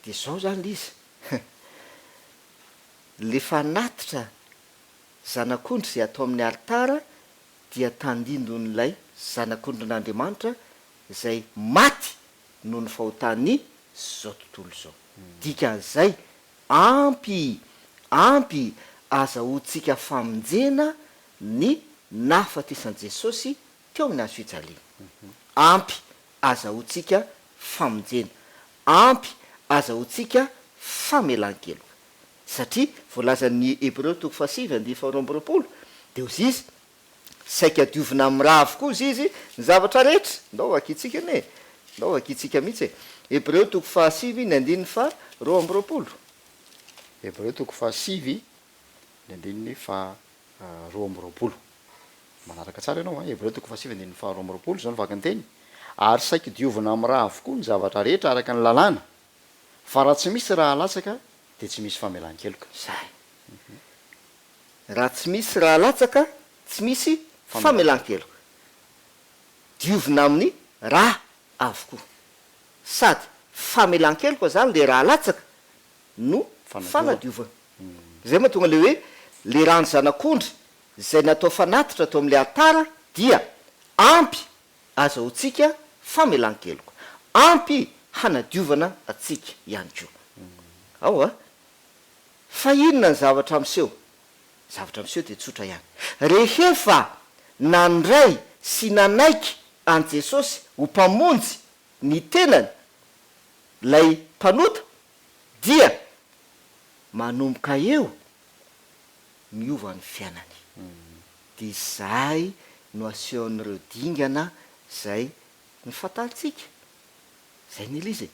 de zao zany le izy le fanatitra zanak'ondry zay atao amin'ny altara dia tandindon'lay zanak'ondrin'Andriamanitra zay maty noho ny fahotany zao tontolo zao dikan'izay ampy azahoantsika famonjena ny nafatesan Jesosy teo amin'ny azo fijaliana ampy azahoantsika famonjena ampy azahoantsika famelan-keloka satria voalazan'ny Hébreu 7:2 de ozy izy saika diovina amin'ny raha avokoa izy ny zavatra rehetra ndao akitsika ne ndao akitsika mihitsy Hébreu 7:2 Hébreu 7:2 manaraka tsara ianao Hébreu 7:2 zao ny vaky ny teny ary saika diovina amin'ny raha avokoa ny zavatra rehetra araka ny lalàna fa raha tsy misy raha latsaka de tsy misy famelan-keloka zay raha tsy misy raha latsaka tsy misy famelan-keloka diovina amin'ny raha avokoa sady famelan-keloka zany le raha latsaka no fanadiovana zay mahatonga le hoe le rano zanak'ondry zay natao fanatitra atao amin'le altara dia ampy azahoantsika famelan-keloka ampy hanadiovana atsika ihany koa ao a fa inona ny zavatra miseho de tsotra ihany rehefa nandray sy nanaiky an Jesosy ho mpamonjy ny tenany lay mpanota dia manomboka eo miova ny fiainany de zay no asehon'ireo dingana zay ny fatalitsika zay ny elizy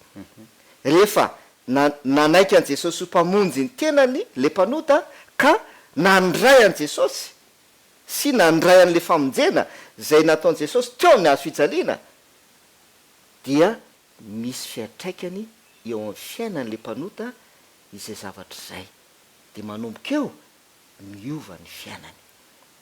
rehefa nanaiky an Jesosy ho mpamonjy ny tenany le mpanota ka nandray an Jesosy sy nandray an'le famonjena zay nataon Jesosy teo amin'ny hazo fijaliana dia misy fiatraikany eo amin'ny fiainan'le mpanota izay zavatra zay de manomboka eo miova ny fiainany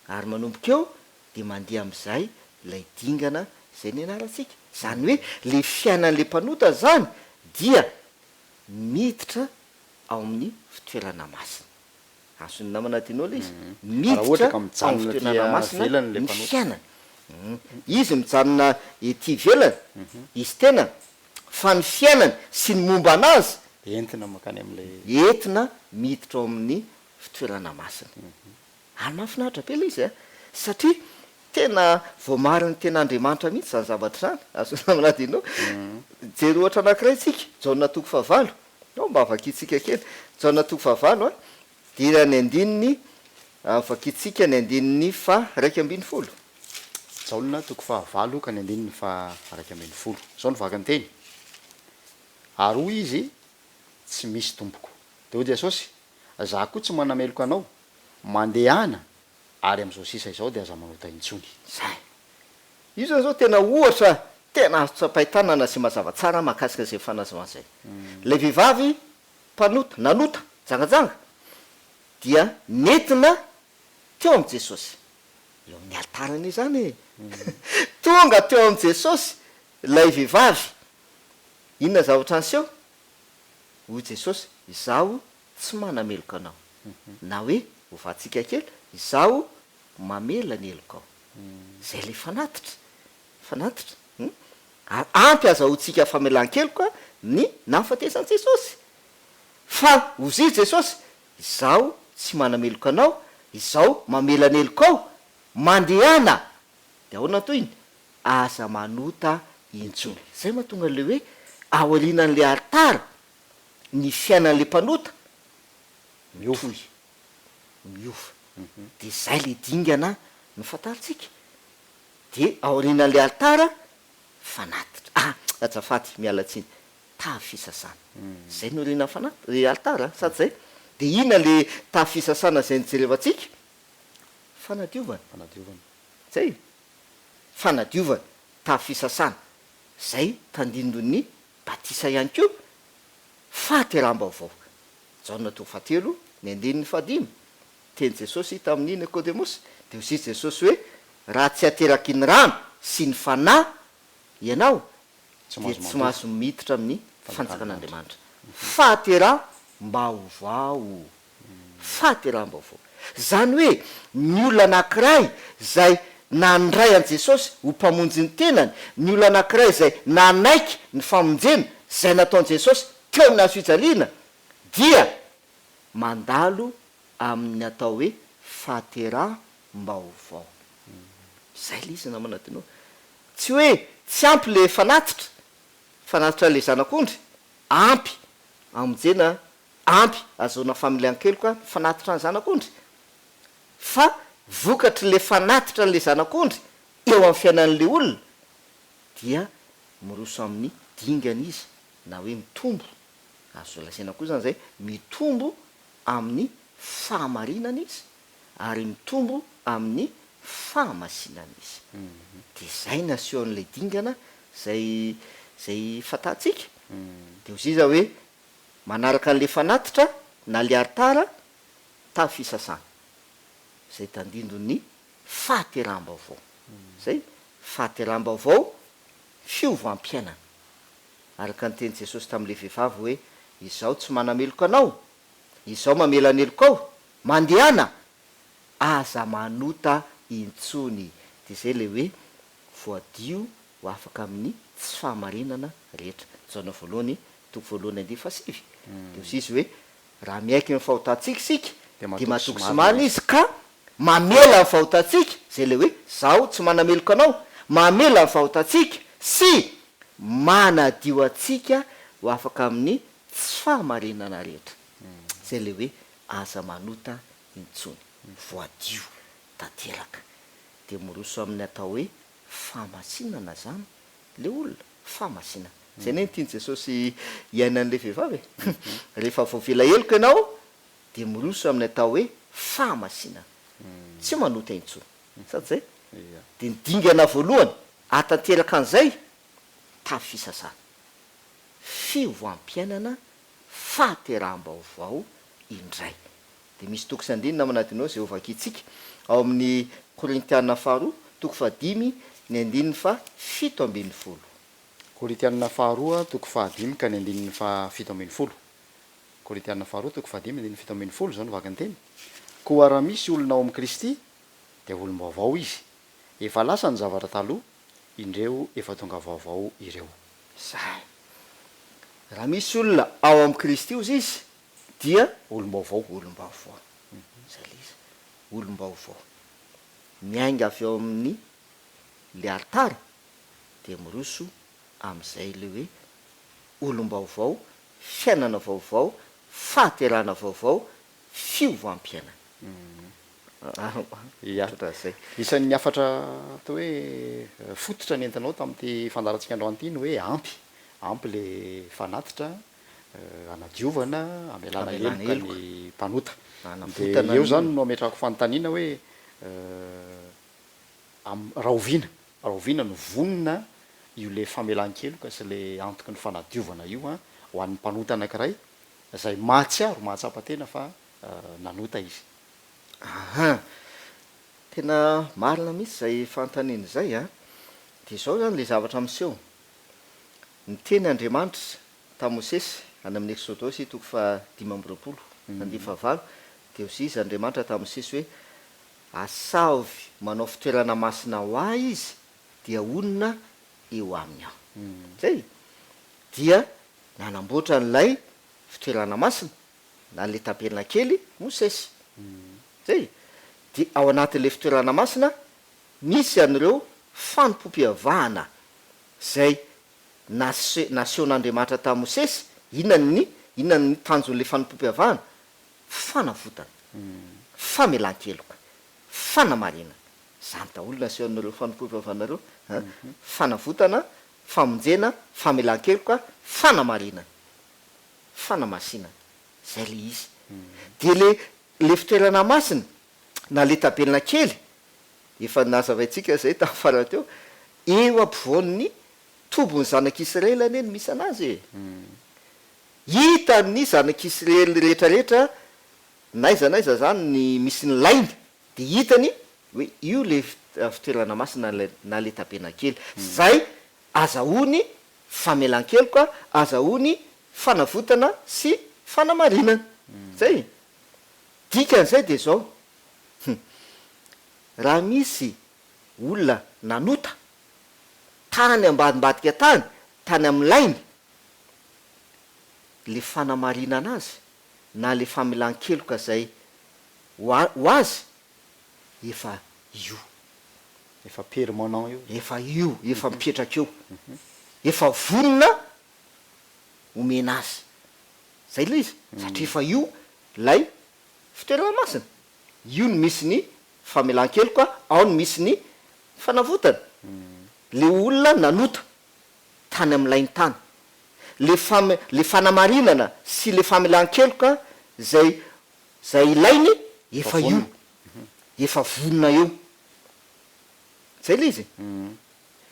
ary manomboka eo de mandeha am'izay lay dingana zay ny anaratsika zany hoe le fiainan'le mpanota zany dia miditra ao amin'ny fitoerana masina asony namana tinao izy miditra ao amin'ny fitoerana masina ny fiainany izy mijanona ety velany izy tena fa ny fiainany sy ny momba anazy entina makany am'le entina miditra ao amin'ny fitoerana masina ary mahafinaritra be le izy satria tena voamariny tena Andriamanitra mihitsy zany zavatra zany asony namana tinao jery ohatra anankiray tsika Jaona 9 ao mba avakitsika kely Jaona 9 dira ny andininy avakitsika ny andininy fa 1:20 Jaona 9 ka ny andininy fa 1:20 zao ny vaky ny teny ary hoy izy tsy misy tompoko de ho Jesosy za koa tsy manameloka anao mandehana ary am'izao sisa izao de aza manota intsony zay io zao tena ohatra tena azo tsapaitanana sy mazava tsara mahakasika zay fanazavana zay le vehivavy mpanota nanota jangajanga dia nentina teo am' Jesosy eo amin'ny altarany zany tonga teo am' Jesosy lay vehivavy inona zavatra anseho hoy Jesosy izaho tsy manameloka anao na hoe hovatsika kely izaho mamela ny elokao zay le fanatitra ampy azahoantsika famelan-keloka ny nafatesan Jesosy fa ozy Jesosy izaho tsy manameloka anao izaho mamela ny elokao mandehana de ahoana toyny aza manota intsony zay mahatonga le hoe ao alinan'le altara ny fiainan'le mpanota miova de zay le dingana ny fataritsika de ao alinan'le altara fanatitra azafady mialatsiny tafisasana zay no alina fanatitra altara sady zay de ina le tafisasana zay nijerevatsika fanadiovana zay fanadiovana tafisasana zay tandindony batisa ihany ko fahateraham-baovao Jaona 9 ny andininy 5 teny Jesosy tamin'ny Nikodemosy de ozy Jesosy hoe raha tsy ateraky ny rano sy ny fanahy ianao de tsy mahazo miditra amin'ny fanjakan'Andriamanitra fahateraha-mbaovao zany hoe ny olona anankiray zay na nyray an' jesosy ho mpamonjy ny tenany ny olo anankiray izay nanaiky ny famonjena zay nataon' jesosy teo amin'ny azo fijaliana dia mandalo amin'ny atao hoe fahatera-mbaovao. Zay le izy namana tenao tsy hoe tsy ampy le fanatitra le zanak'ondry ampy amonjena ampy azona familian-keloka fanatitra ny zanak'ondry fa vokatry le fanatitra n'le zanak'ondry eo amin'ny fiainan'le olona dia miroso amin'ny dingana izy na hoe mitombo azo lasaina koa zany zay mitombo amin'ny fahamarinana izy ary mitombo amin'ny fahamasinana izy de zay naseo an'le dingana zay fatantsika de ozy iza hoe manaraka an'le fanatitra na le aritara tafisasana zay tandindo ny fahateram-baovao zay fahateram-baovao fiovam-piainana araka ny teny Jesosy tam'le vehivavy hoe izaho tsy manameloka anao izaho mamela aneloko ao mandehana aza manota intsony de zay le hoe voadio ho afaka amin'ny tsy fahamarinana rehetra jaona voalohany toko voalohany andifa sivy de ozy izy hoe raha miaiky ny fahotantsika sika de mahatoky sy maly izy ka mamela ny fahotantsika zay le hoe zaho tsy manameloka anao mamela ny fahotantsika sy manadio atsika ho afaka amin'ny tsy fahamarinana rehetra zay le hoe aza manota intsony voadio tanteraka de miroso amin'ny atao hoe fahamasinana zany le olona fahamasinana zay ne tiany Jesosy iainan'le vehivavy rehefa voavela heloka ianao de miroso amin'ny atao hoe fahamasinana tsy manota intsony sady zay de nidingana voalohany atanteraka an'izay tafisasana fiovam-piainana fahatera-mbaovao indray de misy toko sandinina manadinao zay ovakitsika ao amin'ny Korintiana faharoa toko fahadimy ny andininy fa 7 Korintiana faharoa toko fahadimy ka ny andininy fa 7 Korintiana faharoa toko fahadimy andininy 7 zao novaka ny teny koa raha misy olona ao amin'ny Kristy de olom-baovao izy efa lasa ny zavatra taloha indreo efa tonga vaovao ireo zay raha misy olona ao amin'ny Kristy ozy izy dia olom-baovao zay le izy olom-baovao miainga avy eo amin'ny le aritara de miroso am'izay le hoe olom-baovao fiainana vaovao fahaterana vaovao fiovam-piainana zay isan'ny afatra atao hoe fototra ny entanao tamin'ity fandarantsika androany ity ny hoe ampy le fanatitra anadiovana amelana heloka ny mpanota de eo zany no ametrahako fanontaniana hoe raha oviana no vonina io le famelan-keloka sy le antoky ny fanadiovana io a ho an'ny mpanota anankiray zay mahatsiaro mahatsapa-tena fa nanota izy tena marina mihitsy zay fanontaniana zay a de zao zany le zavatra miseho ny teny Andriamanitra ta Mosesy any amin'ny Exodosy toko fa 5 andifa valo de ozy izy Andriamanitra ta Mosesy hoe asavy manao fitoerana masina ho ahy izy dia onona eo aminy aho zay dia nanamboatra n'lay fitoerana masina na le tabelina kely Mosesy zay de ao anatin'le fitoerana masina misy an'ireo fanompoam-piavahana zay nasehon'Andriamanitra ta Mosesy inona ny tanjon'le fanompoam-piavahana fanavotana famelan-keloka fanamarina zany daholo nasehon'ireo fanompoam-piavahanareo fanavotana famonjena famelan-keloka fanamarina fanamasina zay le izy de le fitoerana masina na le tabelina kely efa nazavaitsika zay tafarana teo eo ampovoan'ny tobony zanak'Israely ane ny misy anazy hitany zanak'Israely rehetrarehetra naiza zany ny misy ny lainy de hitany hoe io le fitoerana masina na le tabelina kely zay azahoany famelan-keloka azahoany fanavotana sy fanamarinana zay dikan'izay de zao raha misy olona nanota tany ambadimbadika tany amin'ny lainy le fanamarinana azy na le famelan-keloka zay ho azy efa io efa permanent io efa io efa mipetraka eo efa vonona omena azy zay le izy satria efa io lay fitoerana masina io no misy ny famelan-keloka ao no misy ny fanavotana le olona nanota tany amin'lainy tany le fanamarinana sy le famelan-keloka zay ilainy efa io efa vonona eo zay le izy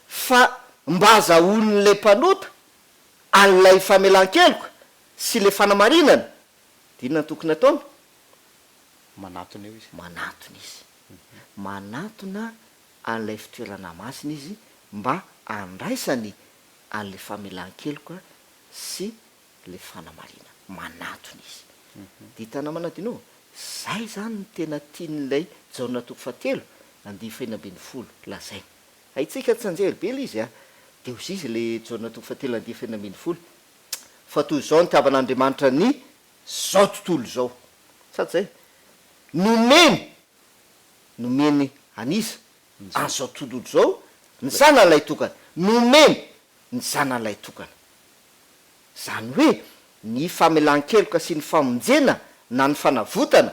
fa mba azahonin'le mpanota an'lay famelan-keloka sy le fanamarinana de inona tokony ataona manatona eo izy manatona izy manatona an'lay fitoerana masina izy mba andraisany an'le famelan-keloka sy le fanamarina manatona izy de hitana manadinao zay zany ny tena tian'lay jaona toko fahatelo andihy fahinambiny folo lazay haitsika tsy anjery be le izy de ozy izy le jaona toko fahatelo andihy fahinambiny folo fa toy zao ny tiavan'andriamanitra ny zao tontolo zao sady zay nomeny anisa an'zao tontolo zao ny zanan'lay tokana nomeny ny zanan'lay tokana zany hoe ny famelan-keloka sy ny famonjena na ny fanavotana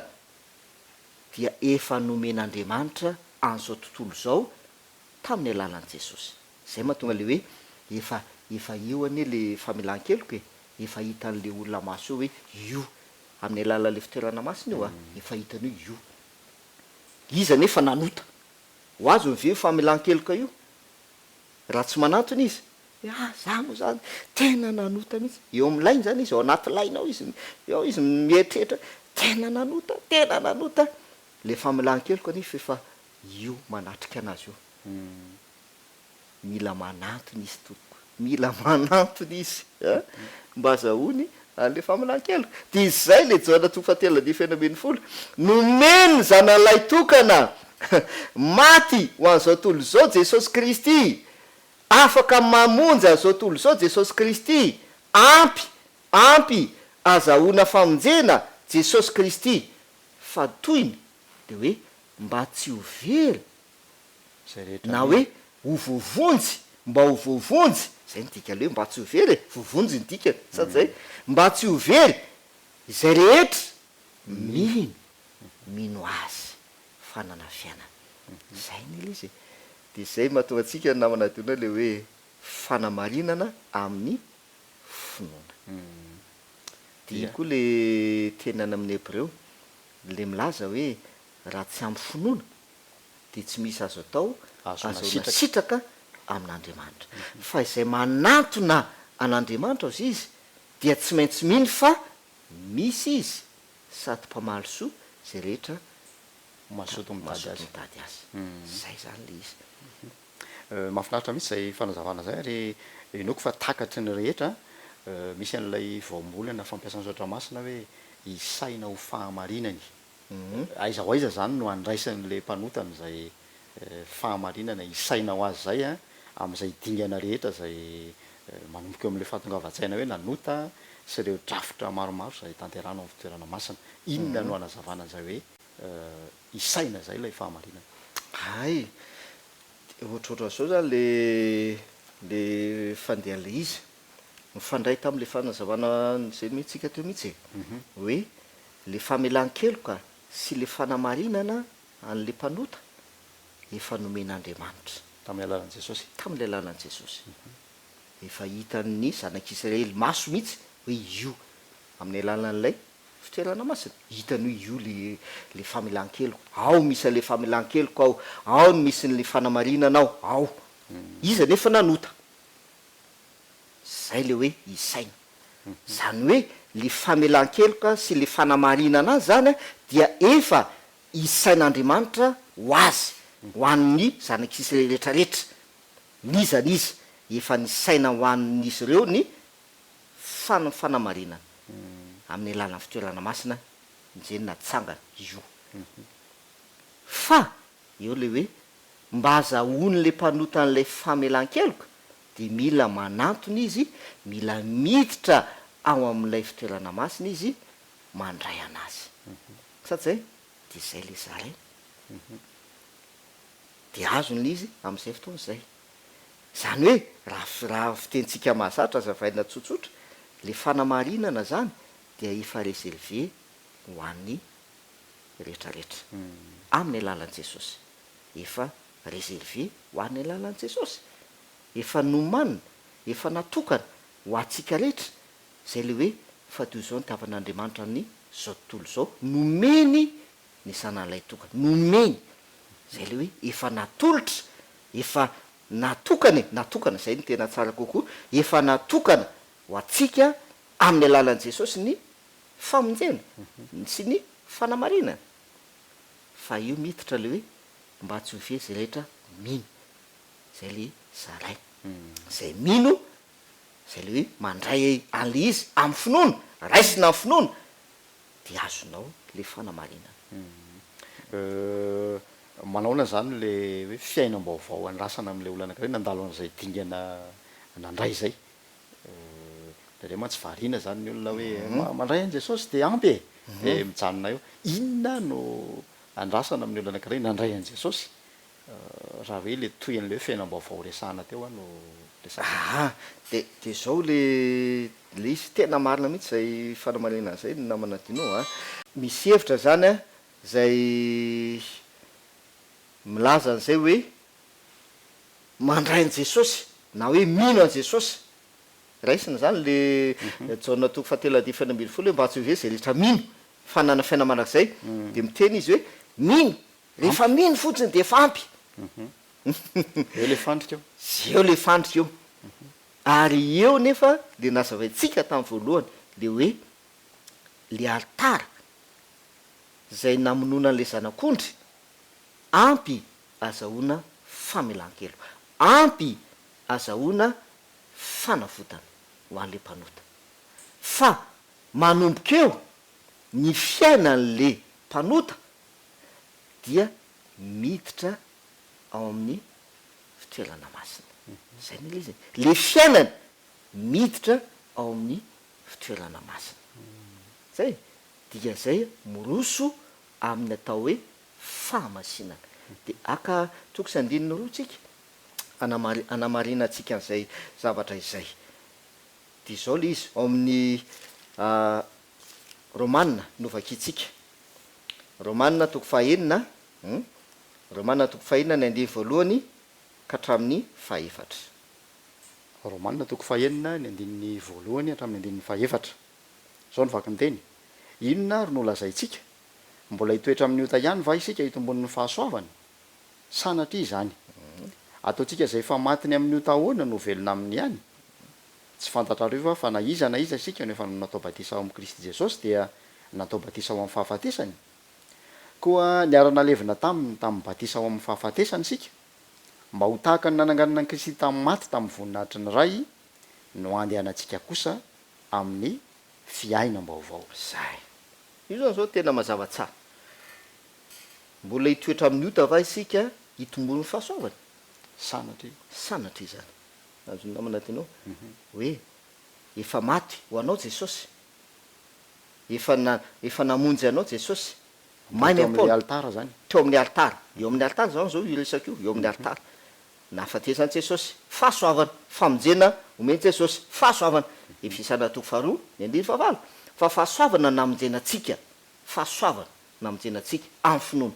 dia efa nomen'andriamanitra an'zao tontolo zao tamin'ny alalan'i jesosy zay mahatonga le hoe efa eo anie le famelan-keloka efa hitan'le olona maso eo hoe io amin'ny alalan'le fitoerana masina io efa hitan'io io iza nefa nanota ho azy ve famelan-keloka io raha tsy manatona izy za moa zany tena nanota mihitsy eo amin'lainy zany izy ao anaty laina ao izy mietrehitra tena nanota le famelan-keloka nefa efa io manatrika anazy io mila manatona izy toko mila manatona izy mba azahony an'le famelan-keloka de izay le jaona toko fahatelo andihy fahinambiny folo nomeny zanan'lay tokana maty ho an'izao tontolo zao jesosy kristy afaka mamonjy an'izao tontolo zao jesosy kristy ampy azahoana famonjena jesosy kristy fa toyny de hoe mba tsy ho very na hoe hovovonjy mba ho vovonjy zay nydika le hoe mba tsy ho very vovonjy nydika sady zay mba tsy ho very izay rehetra mino azy fanana fiainana zay nyle izy de zay mahatonga atsika namanadona le hoe fanamarinana amin'ny finoana de koa le tenany amin'ny hebreo le milaza hoe raha tsy ampy finoana de tsy misy azo atao azaona sitraka amin'andriamanitra fa izay manatona an'andriamanitra azy izy dia tsy maintsy miny fa misy izy sady mpamaly soa zay rehetra mahasoto mitady azy zay zany le izy mahafinaritra mihitsy zay fanazavana zay ary inoko fa takatry ny rehetra misy an'ilay voambolana fampiasany sotra masina hoe isaina ho fahamarinany aiza ho aiza zany no andraisan'le mpanotana zay fahamarinana isaina ho azy zay am'izay dingana rehetra zay manomboka eo am'le fahatongavan-tsaina hoe nanota sy reo drafitra maromaro zay tanterana amin'ny fitoerana masina inona no anazavana zay hoe isaina zay lay fahamarinana ay ohatrohatra zao zany le fandeha le izy mifandray tam'le fanazavana zay mihitsika teo mihitsy hoe le famelan-keloka sy le fanamarinana an'le mpanota efa nomen'andriamanitra tamin'ny alalan'i jesosy tamin'le alalan'i jesosy efa hitan'ny zanak'israely maso mihitsy hoe io amin'ny alalan'lay fitoerana masina hitany io le famelan-keloka ao misy le famelan-keloka ao no misy le fanamarinana ao iza nefa nanota zay le hoe isaina zany hoe le famelan-keloka sy le fanamarinana azy zany dia efa isain'andriamanitra ho azy ho an'ny zanak'israely rehetrarehetra nizanizy efa nisaina ho an'izy ireo ny fanamarinana amin'ny alalany fitoerana masina njenona tsangana io fa eo le hoe mba azahoany le mpanota n'lay famelan-keloka de mila manantona izy, mila miditra ao amin'ilay fitoerana masina izy mandray anazy. Sady zay de zay le zarainy de azony izy am'izay fotoana zay. Zany hoe raha fitentsika mahazatra azavaina tsotsotra, le fanamarinana zany dia efa réservé ho an'ny rehetrarehetra amin'ny alalan'i Jesosy. Efa réservé ho an'ny alalan'i Jesosy. Efa nomanina, efa natokana ho antsika rehetra. Zay le hoe fa toy izao ny tavan'Andriamanitra ny zao tontolo zao, nomeny ny sanan'ilay tokana, nomeny. Zay le hoe efa natolotra, efa natokana zay ny tena tsara kokoa, efa natokana ho antsika amin'ny alalan'i Jesosy ny famonjena sy ny fanamarinana. Fa io miditra le hoe mba tsy ho ve zay rehetra mino. Zay le zaray. Zay mino, zay le hoe mandray an'le izy amin'ny finoana, raisina amin'ny finoana, de azonao le fanamarinana. Manaona zany le hoe fiainam-baovao andrasana am'le olo anankiray nandalo an'izay dingana nandray zay. Dre tsy variana zany ny olona hoe mandray an Jesosy de ampy e mijanona eo. Inona no andrasana amin'ny olo anankiray nandray an Jesosy? Raha hoe le toy an'le hoe fiainam-baovao resahana teo no resahana. De zao le izy tena marina mihitsy zay fanamarinana zay ny namana Dino. Misy hevitra zany zay milaza an'izay hoe mandray an Jesosy na hoe mino an Jesosy. Raisina zany le jaona toko 7:12 hoe mba tsy ho ve zay rehetra mino fanana fiaina manak'izay, de miteny izy hoe mino, rehefa mino fotsiny de efa ampy. Eo le fandrika eo. Eo le fandrika eo. Ary eo nefa le nazavaintsika tamin'ny voalohany le hoe le altara zay namonoana an'le zanak'ondry ampy azahoana famelan-kelo, ampy azahoana fanafotana ho an'le mpanota. Fa manomboka eo ny fiainan'le mpanota dia miditra ao amin'ny fitoerana masina. Zay ny izy. Le fiainany miditra ao amin'ny fitoerana masina. Zay dia zay moroso amin'ny atao hoe fahamasinana. De aka toko sy andininy roa tsika anamarina atsika an'izay zavatra izay. De zao le izy ao amin'ny Romanina novakitsika. Romanina toko 9, Romanina toko 9 ny andiny voalohany ka hatramin'ny 4. Romanina toko 9 ny andininy voalohany hatramin'ny andininy 4. Zao ny vaky ny teny. Inona ary no lazaintsika? Mbola hitoetra amin'ny ota ihany va isika hitombonin'ny fahasoavana? Sanatria izany. Ataontsika izay efa matiny amin'ny ota ahoana no velona aminy ihany. Tsy fantatrareo fa na iza isika no efa natao batisa ao amin'ny Kristy Jesosy dia natao batisa ao amin'ny fahafatesany. Koa niara-nalevina tamin'ny batisa ao amin'ny fahafatesany sika, mba ho tahaka ny nananganana ny Kristy tamin'ny maty tamin'ny voninahitry ny ray no andehanantsika kosa amin'ny fiainam-baovao. Zay. Io zao tena mazava tsara. Mbola hitoetra amin'ny ota va isika hitombon'ny fahasoavana? Sanatria zany. Azony namana tenao hoe efa maty ho anao Jesosy. Efa namonjy anao Jesosy. Mainy amin'ny altara zany. Teo amin'ny altara. Eo amin'ny altara zao zao iresaka io, eo amin'ny altara. Nafatesany Jesosy, fahasoavana, famonjena omeny Jesosy, fahasoavana. Efisana toko 2 ny andiny 9. Fa fahasoavana namonjena atsika, fahasoavana namonjena atsika amin'ny finoana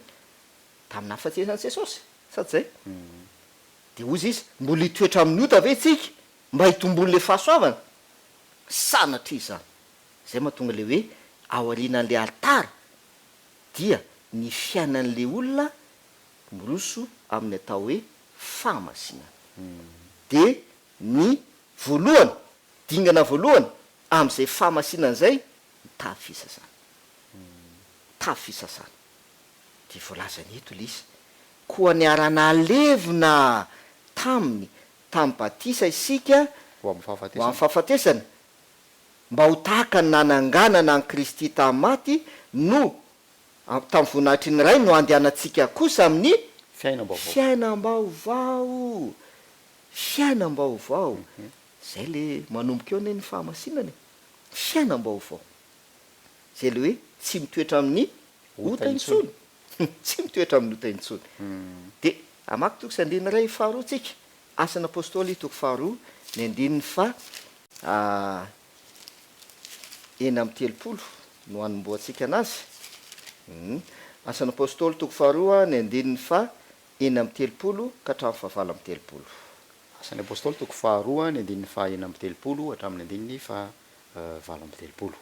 tamin'ny nafatesany Jesosy. Sady zay? De ozy izy mbola hitoetra amin'ny ota ve tsika mba hitombon'le fahasoavana? Sanatria zany. Zay mahatonga le hoe ao aorianan'le altara dia ny fiainan'le olona moroso amin'ny atao hoe fahamasinana. De ny voalohany, dingana voalohany amin'izay fahamasinana zay tavy fisasana. Tavy fisasana. De voalazany eto le izy. Koa ny aran'alevina tamin'ny batisa isika ho amin'ny fahafatesana mba ho tahaka ny nananganana ny Kristy tamin'ny maty no tamin'ny voninahitry ny ray no andehanantsika kosa amin'ny fiainam-baovao fiainam-baovao zay le manomboka eo ne ny fahamasinany fiainam-baovao zay le hoe tsy mitoetra amin'ny otaintsony tsy mitoetra amin'ny otaintsony de amaky toko sy andininy ray faharoa tsika asana apôstôly toko faharoa ny andininy fa eny amin'ny telopolo no anomboantsika anazy asana apôstôly toko faharoa ny andininy fa eny amin'ny telopolo ka hatramin'ny fahavalo amin'ny telopolo asan'ny apôstôly toko faharoa ny andininy fa eny amin'ny telopolo hatramin'ny andininy fa valo amin'ny telopolo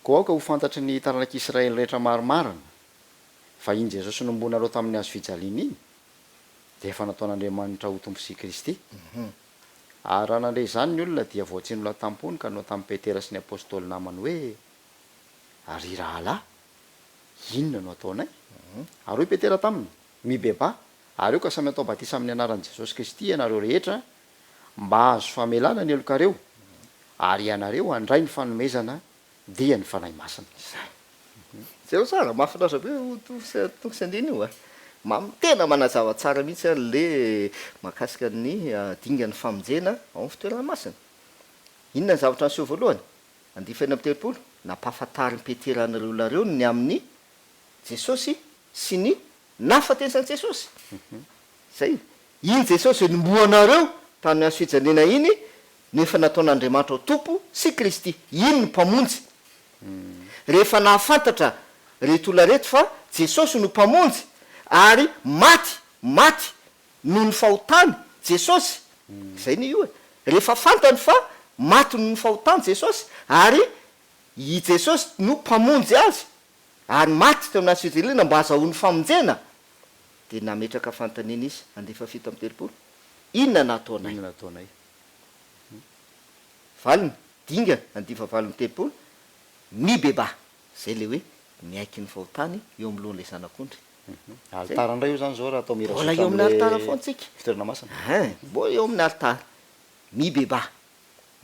ko aoka ho fantatry ny taranak'Israely rehetra marimarina fa iny Jesosy nombonareo tamin'ny hazo fijaliana iny de efa nataon'Andriamanitra ho tompo sy Kristy ary raha nandray izany ny olona dia voatsiny olona tampony ka nao tamin'ny Petera sy ny apôstôly namany hoe ary rahalahy inona no ataonay ary hoe Petera taminy mibeba ary eo ka samy atao batisa amin'ny anaran'i Jesosy Kristy ianareo rehetra mba azo famelana ny elokareo ary ianareo andray ny fanomezana dia ny fanahy masina zay tsara mahafinaritra be toko sy andiny io tena manazava tsara mihitsy le mahakasika ny dingan'ny famonjena ao amin'ny fitoerana masina inona ny zavatra nyseho voalohany andifa eny amin'ny telopolo nampahafantariny Petera anareo lareo ny amin'ny Jesosy sy ny nafatesan'i Jesosy zay iny Jesosy nomboanareo tany hazo fijanena iny nefa nataon'Andriamanitra ho tompo sy Kristy iny ny mpamonjy rehefa nahafantatra reto olona reto fa Jesosy no mpamonjy ary maty noho ny fahotany Jesosy zay ny io rehefa fantany fa maty noho ny fahotany Jesosy ary i Jesosy no mpamonjy azy ary maty teo amin'ny hazo fijalina mba azahoany famonjena de nametraka fantanina izy andefa fito amin'ny telopolo inona nataonay valiny dinga andifa valo amin'ny telopolo mibeba zay le hoe miaiky ny fahotany eo amin'ny lohan'ilay zanak'ondry altarandray io zany zao raha atao mbola eo amin'ny altara foantsika fitoerana masina mbola eo amin'ny altara mibeba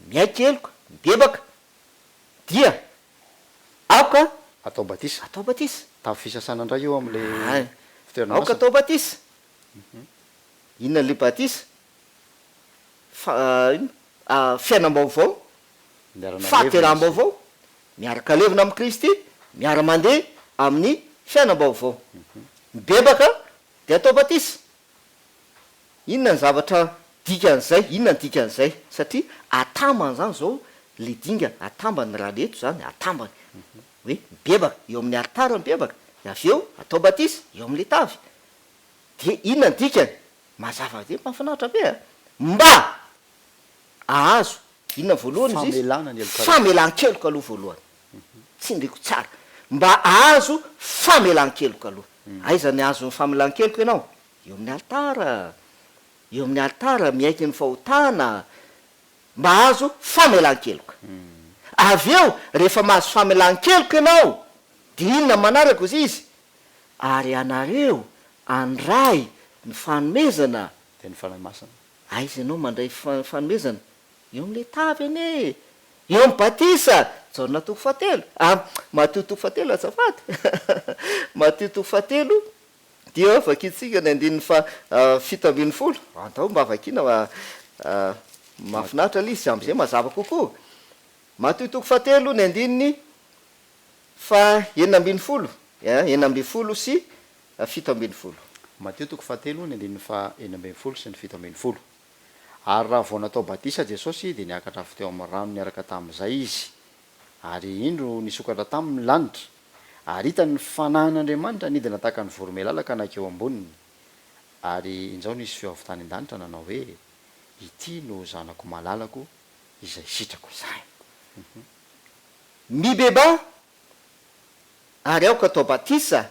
miaiky eloka mibebaka dia aoka atao batisa tavy fisasana indray eo am'le fitoerana aoka atao batisa inona le batisa fiainam-baovao fahateram-baovao miaraka levina amin'ny Kristy miara-mandeha amin'ny fiainam-baovao mibebaka de atao batisa inona ny zavatra dikan'izay inona ny dikan'izay satria atambany zany zao le dinga atambany raha leto zany atambany hoe mibebaka eo amin'ny altara mibebaka de avy eo atao batisa eo amin'le tavy de inona ny dikany mazava de mahafinaritra be mba ahazo inona voalohany izy famelan-keloka aloha voalohany tsy ndreko tsara mba ahazo famelan-keloka aloha aiza ny azo ny famelan-keloka ianao eo amin'ny altara miaiky ny fahotana mba ahazo famelan-keloka avy eo rehefa mahazo famelan-keloka ianao de inona manaraka izy izy ary anareo andray ny fanomezana de ny fanahy masina aiza ianao mandray fanomezana eo amin'le tavy ane eo amin'ny batisa jaona toko fahatelo Mateo toko fahatelo azafady Mateo toko fahatelo dia vakitsika ny andininy fa fito ambin'ny folo andao mba vakina mahafinaritra le izy am'izay mazava kokoa Mateo toko fahatelo ny andininy fa enina ambin'ny folo enina ambin'ny folo sy fito ambin'ny folo Mateo toko fahatelo ny andininy fa enina ambin'ny folo sy ny fito ambin'ny folo ary raha vao natao batisa Jesosy de niakatra avy teo amin'ny rano niaraka tamin'izay izy ary indro nisokatra tamin'ny lanitra ary hitany fanahin'Andriamanitra nidina tahaka ny voromailala ka nakeo amboniny ary inzao nisy feo avy tany an-danitra nanao hoe ity no zanako malalako izay sitrako izay mibeba ary aoka atao batisa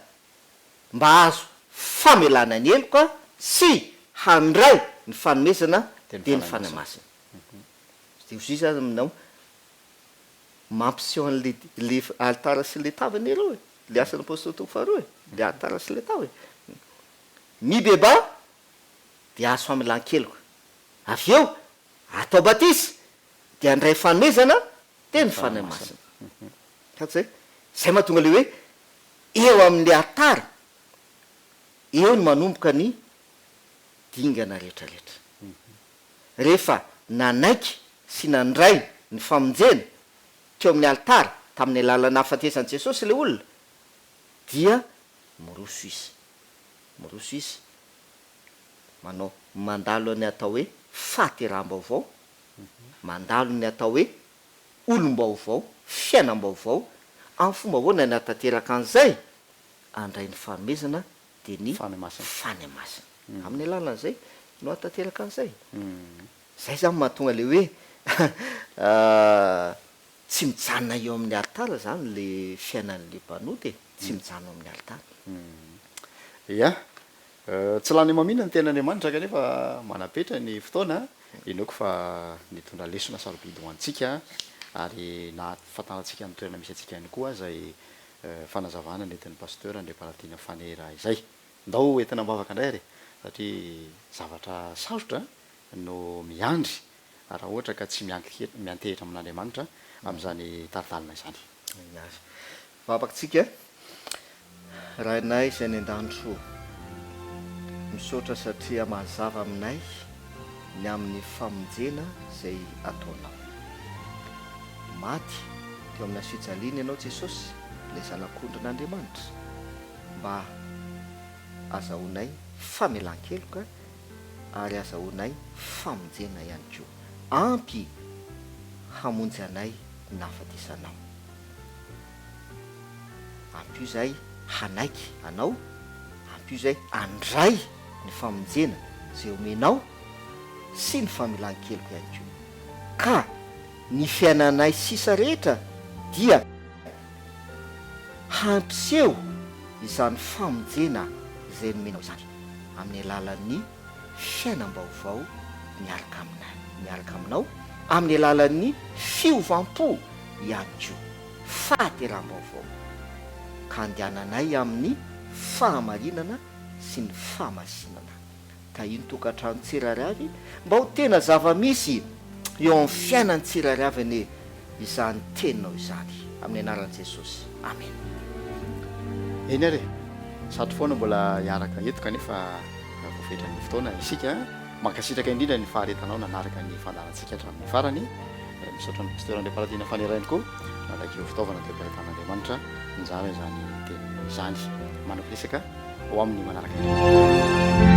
mba azo famelana ny eloka sy handray ny fanomezana de ny fanahy masina de ozy zany aminao mampiseho an'le altara sy le tavany aloha le asan'ny apôstôly toko faharoa le altara sy le tavany mibeba de azo famelan-keloka avy eo atao batisa de andray fanomezana de ny fanahy masina zay mahatonga le hoe eo amin'le altara eo ny manomboka ny dingana rehetrarehetra rehefa nanaiky sy nandray ny famonjena teo amin'ny altara tamin'ny alalana hafatesan'i jesosy le olona dia miroso izy manao mandalo ny atao hoe fahateram-baovao mandalo ny atao hoe olom-baovao fiainam-baovao amin'ny fomba hoana ny atateraka an'izay andray ny fanomezana de ny fany masina amin'ny alalan'izay no atateraka an'izay zay zany mahatonga le hoe tsy mijanona eo amin'ny altara zany le fiainan'le banoty tsy mijanona amin'ny altara ia tsy lany mamina ny ten'andriamanitra kanefa manapetra ny fotoana inoako fa nitondra lesona sarobidy ho antsika ary na fatanantsika ny toerana misy atsika ihany koa zay fanazavana nentin'ny pasteur andre paratina fanera izay ndao entina mbavaka indray ary satria zavatra sarotra no miandry raha ohatra ka tsy miantehitra amin'andriamanitra amin'izany taridalina izany vavakantsika raha inay izay ny an-danitro misaotra satria mazava aminay ny amin'ny famonjena zay ataonao maty teo amin'ny asojaliana ianao jesosy le zanak'ondrin'andriamanitra mba azahoanay famelan-keloka ary azahoanay famonjena ihany koa ampy hamonjy anay nafatisanao ampy io zay hanaiky anao ampy io zay andray ny famonjena zay omenao sy ny famelan-keloka ihany koa ka ny fiainanay sisa rehetra dia hampiseho izany famonjena zay nomenao izany amin'ny alalan'ny fiainam-baovao miaraka aminao amin'ny alalan'ny fiovampo ihany koa fahateram-baovao ka andehananay amin'ny fahamarinana sy ny fahamasinana ka iny tokantrano tsirairavy mba ho tena zava-misy eo amin'ny fiainany tsirairavy ane izany teninao izany amin'ny anaran'i Jesosy amen. Eny ary satry foana mbola hiaraka eto kanefa voafetrany fotoana isika mankasitraka indrindra ny faharetanao nanaraka ny fandarantsika hatramin'ny farany misaotra ny pasteur andre paratina fanerainy koa nalaky eo fitaovana toepahitan'andriamanitra nizara izany teny izany manampiresaka ho amin'ny manaraka indrindra